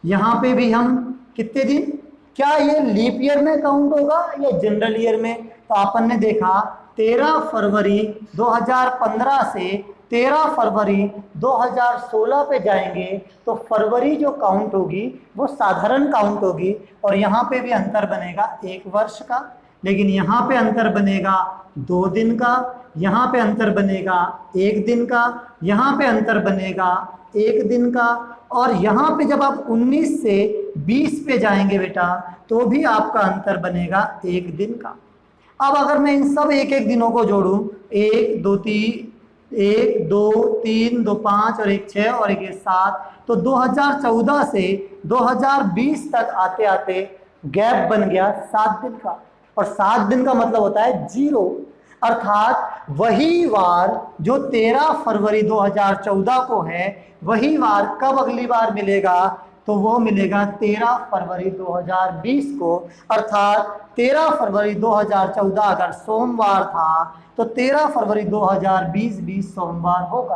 यहाँ पे भी हम कितने दिन, क्या ये लीप ईयर में काउंट होगा या जनरल ईयर में? तो अपन ने देखा 13 फरवरी 2015 से 13 फरवरी 2016 पे जाएंगे तो फरवरी जो काउंट होगी वो साधारण काउंट होगी और यहाँ पे भी अंतर बनेगा 1 वर्ष का, लेकिन यहाँ पे अंतर बनेगा 2 दिन का, यहाँ पे अंतर बनेगा 1 दिन का, यहाँ पे अंतर बनेगा 1 दिन का, और यहाँ पे जब आप 19 से 20 पे जाएंगे बेटा तो भी आपका अंतर बनेगा 1 दिन का। अब अगर मैं इन सब एक एक दिनों को जोड़ूं, 1 2 3 2 5 और 1 6 और 1 7, तो 2014 से 2020 तक आते आते गैप बन गया 7 दिन का। और 7 दिन का मतलब होता है 0, अर्थात वही वार जो 13 फरवरी 2014 को है वही वार कब अगली बार मिलेगा, तो वो मिलेगा 13 फरवरी 2020 को। अर्थात 13 फरवरी 2014 अगर सोमवार था तो 13 फरवरी 2020 भी सोमवार होगा।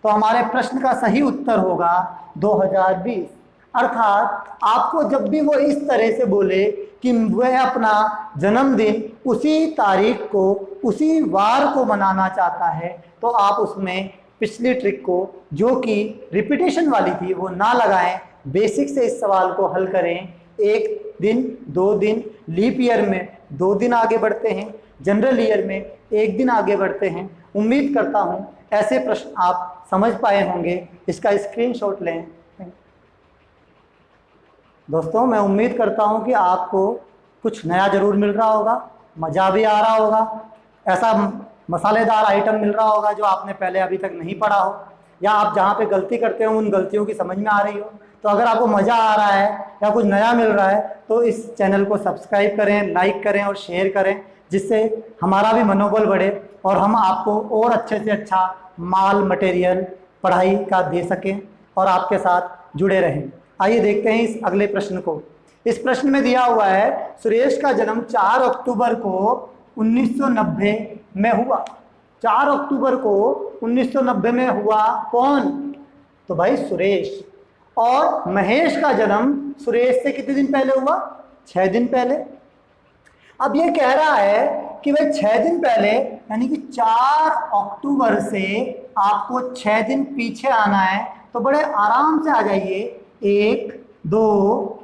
तो हमारे प्रश्न का सही उत्तर होगा 2020। अर्थात आपको जब भी वो इस तरह से बोले कि वह अपना जन्मदिन उसी तारीख को उसी वार को मनाना चाहता है तो आप उसमें पिछली ट्रिक को जो कि रिपीटेशन वाली थी वो ना लगाएं, बेसिक से इस सवाल को हल करें। 1 दिन 2 दिन, लीप ईयर में 2 दिन आगे बढ़ते हैं, जनरल ईयर में 1 दिन आगे बढ़ते हैं। उम्मीद करता हूँ ऐसे प्रश्न आप समझ पाए होंगे। इसका स्क्रीनशॉट लें। दोस्तों मैं उम्मीद करता हूँ कि आपको कुछ नया ज़रूर मिल रहा होगा, मज़ा भी आ रहा होगा, ऐसा मसालेदार आइटम मिल रहा होगा जो आपने पहले अभी तक नहीं पढ़ा हो, या आप जहाँ पे गलती करते हो उन गलतियों की समझ में आ रही हो। तो अगर आपको मज़ा आ रहा है या कुछ नया मिल रहा है तो इस चैनल को सब्सक्राइब करें, लाइक करें और शेयर करें, जिससे हमारा भी मनोबल बढ़े और हम आपको और अच्छे से अच्छा माल मटेरियल पढ़ाई का दे सकें और आपके साथ जुड़े रहें। आइए देखते हैं इस अगले प्रश्न को। इस प्रश्न में दिया हुआ है सुरेश का जन्म 4 अक्टूबर को 1990 में हुआ। 4 अक्टूबर को 1990 में हुआ कौन? तो भाई सुरेश। और महेश का जन्म सुरेश से कितने दिन पहले हुआ? 6 दिन पहले। अब ये कह रहा है कि भाई 6 दिन पहले यानी कि 4 अक्टूबर से आपको 6 दिन पीछे आना है, तो बड़े आराम से आ जाइए। 1 2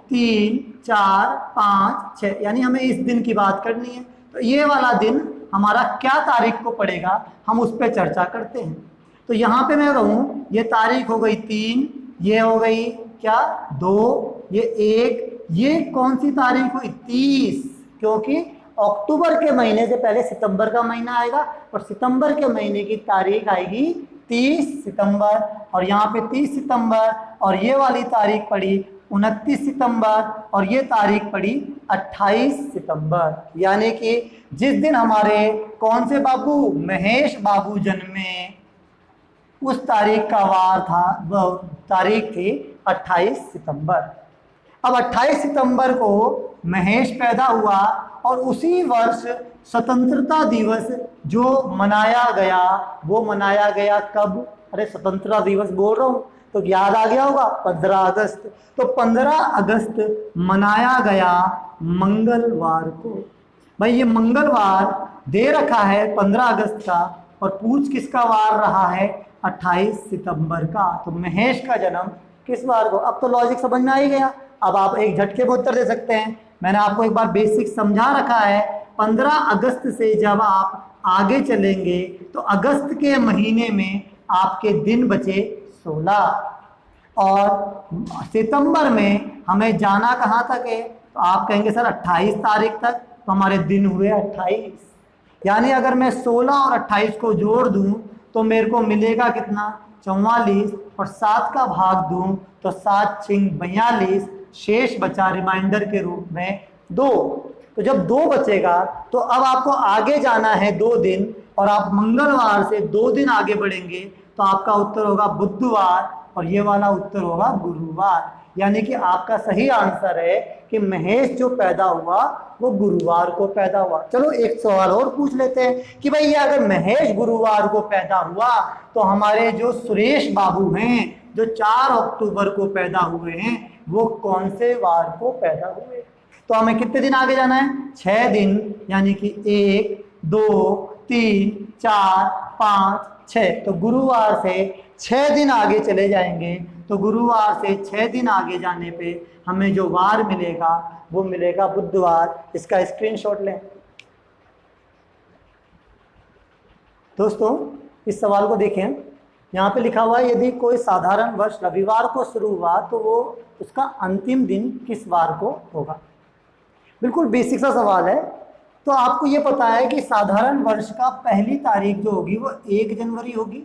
3 4 5 6, यानी हमें इस दिन की बात करनी है। तो ये वाला दिन हमारा क्या तारीख को पड़ेगा हम उस पर चर्चा करते हैं। तो यहाँ पे मैं कहूँ ये तारीख हो गई 3, ये हो गई क्या 2, ये 1, ये कौन सी तारीख हुई 30, क्योंकि अक्टूबर के महीने से पहले सितंबर का महीना आएगा और सितंबर के महीने की तारीख आएगी 30 सितंबर। और यहाँ पे 30 सितंबर और ये वाली तारीख पड़ी 29 सितंबर और ये तारीख पड़ी 28 सितंबर। यानी कि जिस दिन हमारे कौन से बाबू, महेश बाबू जन्मे, उस तारीख का वार था, वह तारीख थी 28 सितंबर। अब 28 सितंबर को महेश पैदा हुआ और उसी वर्ष स्वतंत्रता दिवस जो मनाया गया वो मनाया गया कब? अरे स्वतंत्रता दिवस बोल रहा हूँ तो याद आ गया होगा 15 अगस्त। तो 15 अगस्त मनाया गया मंगलवार को। भाई ये मंगलवार दे रखा है 15 अगस्त का और पूछ किसका वार रहा है? 28 सितंबर का। तो महेश का जन्म किस वार को? अब तो लॉजिक समझ में आ ही गया। अब आप एक झटके में उत्तर दे सकते हैं। मैंने आपको एक बार बेसिक समझा रखा है। 15 अगस्त से जब आप आगे चलेंगे तो अगस्त के महीने में आपके दिन बचे 16 और सितंबर में हमें जाना कहाँ तक है? तो आप कहेंगे सर 28 तारीख तक, तो हमारे दिन हुए 28। यानी अगर मैं 16 और 28 को जोड़ दूं तो मेरे को मिलेगा कितना? 44 और 7 का भाग दूं तो 7 छिंग 42, शेष बचा रिमाइंडर के रूप में 2। तो जब 2 बचेगा तो अब आपको आगे जाना है 2 दिन, और आप मंगलवार से 2 दिन आगे बढ़ेंगे तो आपका उत्तर होगा बुधवार और ये वाला उत्तर होगा गुरुवार। यानी कि आपका सही आंसर है कि महेश जो पैदा हुआ वो गुरुवार को पैदा हुआ। चलो एक सवाल और पूछ लेते हैं कि भाई ये अगर महेश गुरुवार को पैदा हुआ तो हमारे जो सुरेश बाबू हैं जो 4 अक्टूबर को पैदा हुए हैं वो कौन से वार को पैदा हुए? तो हमें कितने दिन आगे जाना है? 6 दिन, यानी कि 1 2 3 4 5 6। तो गुरुवार से 6 दिन आगे चले जाएंगे तो गुरुवार से 6 दिन आगे जाने पे हमें जो वार मिलेगा वो मिलेगा बुधवार। इसका स्क्रीनशॉट लें। दोस्तों इस सवाल को देखें, यहाँ पे लिखा हुआ है यदि कोई साधारण वर्ष रविवार को शुरू हुआ तो वो उसका अंतिम दिन किस वार को होगा? बिल्कुल बेसिक सा सवाल है। तो आपको ये पता है कि साधारण वर्ष का पहली तारीख जो होगी वो 1 जनवरी होगी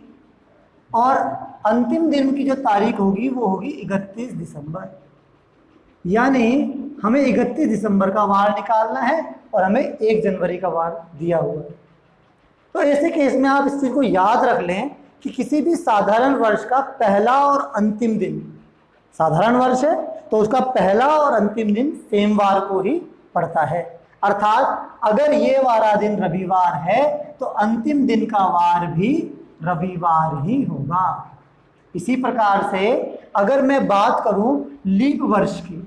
और अंतिम दिन की जो तारीख होगी वो होगी 31 दिसंबर। यानी हमें 31 दिसंबर का वार निकालना है और हमें 1 जनवरी का वार दिया हुआ है। तो ऐसे केस में आप इस चीज़ को याद रख लें कि किसी भी साधारण वर्ष का पहला और अंतिम दिन, साधारण वर्ष है तो उसका पहला और अंतिम दिन सेम वार को ही पड़ता है। अर्थात अगर ये वाला दिन रविवार है तो अंतिम दिन का वार भी रविवार ही होगा। इसी प्रकार से अगर मैं बात करूं लीप वर्ष की,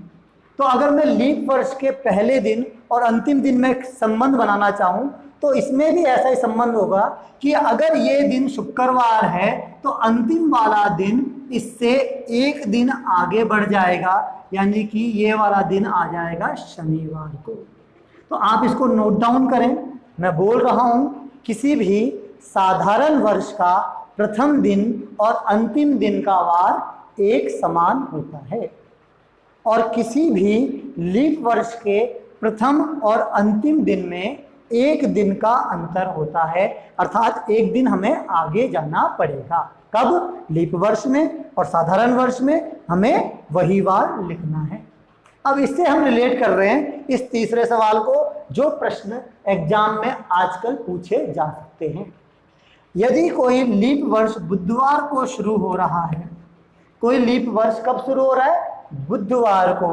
तो अगर मैं लीप वर्ष के पहले दिन और अंतिम दिन में संबंध बनाना चाहूं तो इसमें भी ऐसा ही संबंध होगा कि अगर ये दिन शुक्रवार है तो अंतिम वाला दिन इससे 1 दिन आगे बढ़ जाएगा, यानी कि ये वाला दिन आ जाएगा शनिवार को। तो आप इसको नोट डाउन करें। मैं बोल रहा हूं किसी भी साधारण वर्ष का प्रथम दिन और अंतिम दिन का वार एक समान होता है और किसी भी लीप वर्ष के प्रथम और अंतिम दिन में 1 दिन का अंतर होता है। अर्थात 1 दिन हमें आगे जाना पड़ेगा। कब? लीप वर्ष में, और साधारण वर्ष में हमें वही वार लिखना है। अब इससे हम रिलेट कर रहे हैं इस तीसरे सवाल को जो प्रश्न एग्जाम में आजकल पूछे जा सकते हैं। यदि कोई लीप वर्ष बुधवार को शुरू हो रहा है, कोई लीप वर्ष कब शुरू हो रहा है? बुधवार को।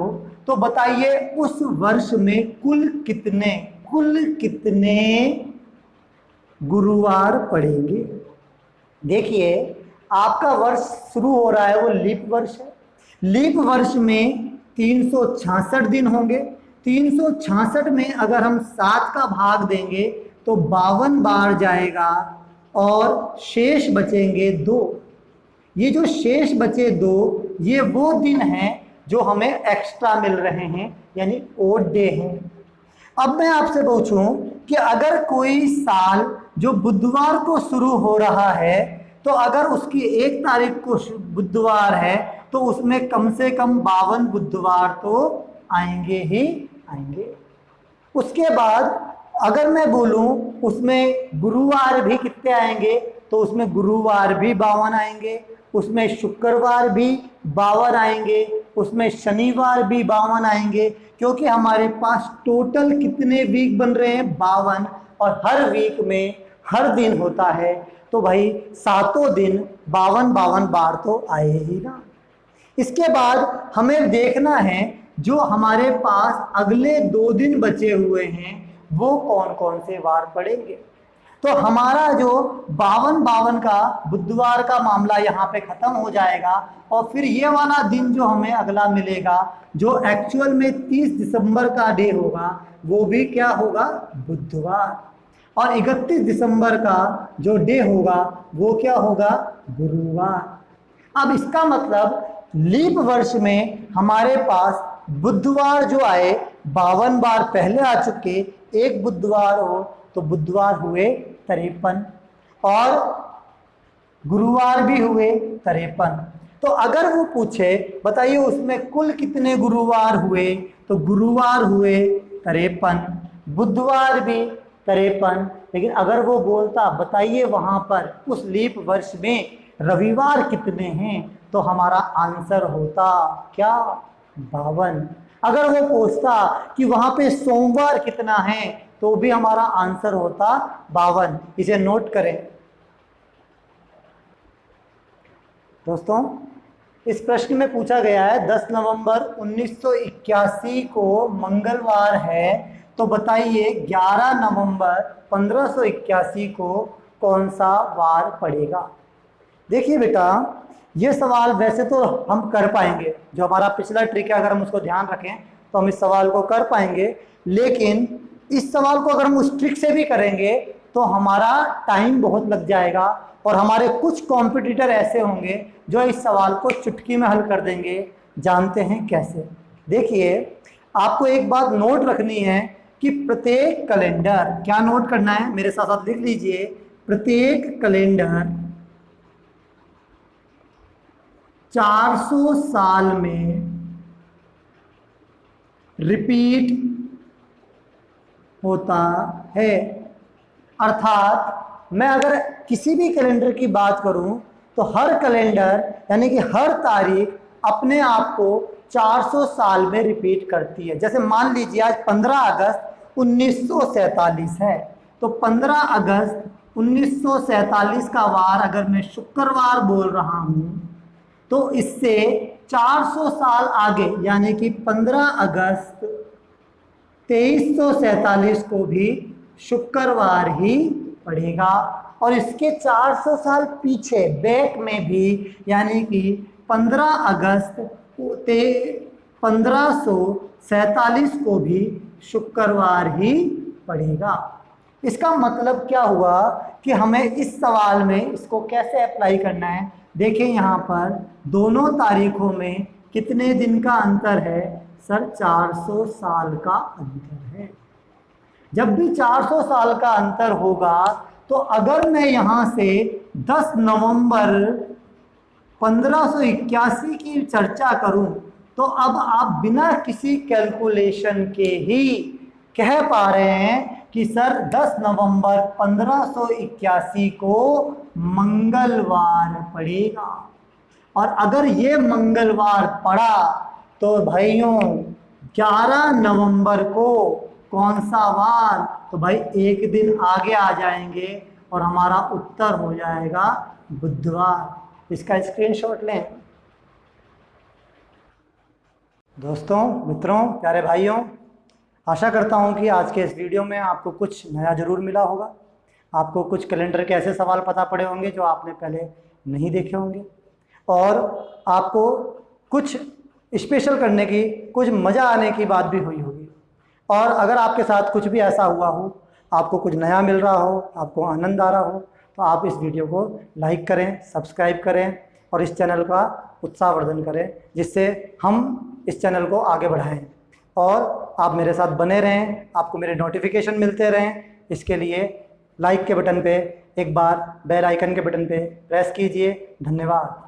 तो बताइए उस वर्ष में कुल कितने गुरुवार पड़ेंगे? देखिए आपका वर्ष शुरू हो रहा है वो लीप वर्ष है। लीप वर्ष में 366 दिन होंगे। 366 में अगर हम 7 का भाग देंगे तो 52 बार जाएगा और शेष बचेंगे 2। ये जो शेष बचे 2 ये वो दिन हैं जो हमें एक्स्ट्रा मिल रहे हैं, यानी ओड डे हैं। अब मैं आपसे पूछूं कि अगर कोई साल जो बुधवार को शुरू हो रहा है तो अगर उसकी 1 तारीख को बुधवार है तो उसमें कम से कम 52 बुधवार तो आएंगे ही आएंगे। उसके बाद अगर मैं बोलूं उसमें गुरुवार भी कितने आएंगे तो उसमें गुरुवार भी 52 आएंगे, उसमें शुक्रवार भी 52 आएंगे, उसमें शनिवार भी 52 आएंगे, क्योंकि हमारे पास टोटल कितने वीक बन रहे हैं? 52, और हर वीक में हर दिन होता है तो भाई 7 दिन 52 बार तो आए ही ना। इसके बाद हमें देखना है जो हमारे पास अगले 2 दिन बचे हुए हैं वो कौन कौन से वार पड़ेंगे। तो हमारा जो 52 का बुधवार का मामला यहाँ पे खत्म हो जाएगा और फिर ये वाला दिन जो हमें अगला मिलेगा जो एक्चुअल में 30 दिसंबर का डे होगा वो भी क्या होगा? बुधवार। और 31 दिसंबर का जो डे होगा वो क्या होगा? गुरुवार। अब इसका मतलब लीप वर्ष में हमारे पास बुधवार जो आए 52 बार पहले आ चुके, 1 बुधवार हो तो बुधवार हुए 53 और गुरुवार भी हुए 53। तो अगर वो पूछे बताइए उसमें कुल कितने गुरुवार हुए तो गुरुवार हुए 53, बुधवार भी 53। लेकिन अगर वो बोलता बताइए वहां पर उस लीप वर्ष में रविवार कितने हैं, तो हमारा आंसर होता क्या, 52। अगर वो पूछता कि वहां पे सोमवार कितना है, तो भी हमारा आंसर होता 52। इसे नोट करें दोस्तों। इस प्रश्न में पूछा गया है 10 नवंबर 1981 को मंगलवार है, तो बताइए 11 नवंबर 1581 को कौन सा वार पड़ेगा। देखिए बेटा, ये सवाल वैसे तो हम कर पाएंगे, जो हमारा पिछला ट्रिक है अगर हम उसको ध्यान रखें तो हम इस सवाल को कर पाएंगे, लेकिन इस सवाल को अगर हम उस ट्रिक से भी करेंगे तो हमारा टाइम बहुत लग जाएगा और हमारे कुछ कॉम्पिटिटर ऐसे होंगे जो इस सवाल को चुटकी में हल कर देंगे। जानते हैं कैसे? देखिए, आपको एक बात नोट रखनी है कि प्रत्येक कैलेंडर, क्या नोट करना है मेरे साथ साथ लिख लीजिए, प्रत्येक कैलेंडर 400 साल में रिपीट होता है। अर्थात मैं अगर किसी भी कैलेंडर की बात करूं तो हर कैलेंडर यानी कि हर तारीख अपने आप को 400 साल में रिपीट करती है। जैसे मान लीजिए आज 15 अगस्त 1947 है, तो 15 अगस्त 1947 का वार अगर मैं शुक्रवार बोल रहा हूं तो इससे 400 साल आगे यानी कि 15 अगस्त 2347 को भी शुक्रवार ही पड़ेगा। और इसके 400 साल पीछे बैक में भी यानी कि 15 अगस्त 1547 को भी शुक्रवार ही पड़ेगा। इसका मतलब क्या हुआ कि हमें इस सवाल में इसको कैसे अप्लाई करना है। देखिए यहाँ पर दोनों तारीखों में कितने दिन का अंतर है सर, 400 साल का अंतर है। जब भी 400 साल का अंतर होगा तो अगर मैं यहाँ से 10 नवंबर 1581 की चर्चा करूं तो अब आप बिना किसी कैलकुलेशन के ही कह पा रहे हैं कि सर 10 नवंबर 1581 को मंगलवार पड़ेगा। और अगर ये मंगलवार पड़ा तो भाइयों 11 नवंबर को कौन सा वार, तो भाई एक दिन आगे आ जाएंगे और हमारा उत्तर हो जाएगा बुधवार। इसका स्क्रीनशॉट लें। दोस्तों, मित्रों, प्यारे भाइयों, आशा करता हूं कि आज के इस वीडियो में आपको कुछ नया ज़रूर मिला होगा। आपको कुछ कैलेंडर के ऐसे सवाल पता पड़े होंगे जो आपने पहले नहीं देखे होंगे और आपको कुछ स्पेशल करने की, कुछ मज़ा आने की बात भी हुई होगी। और अगर आपके साथ कुछ भी ऐसा हुआ हो, आपको कुछ नया मिल रहा हो, आपको आनंद आ रहा हो, तो आप इस वीडियो को लाइक करें, सब्सक्राइब करें और इस चैनल का उत्साहवर्धन करें, जिससे हम इस चैनल को आगे बढ़ाएं और आप मेरे साथ बने रहें, आपको मेरे नोटिफिकेशन मिलते रहें। इसके लिए लाइक के बटन पे एक बार, बेल आइकन के बटन पे प्रेस कीजिए। धन्यवाद।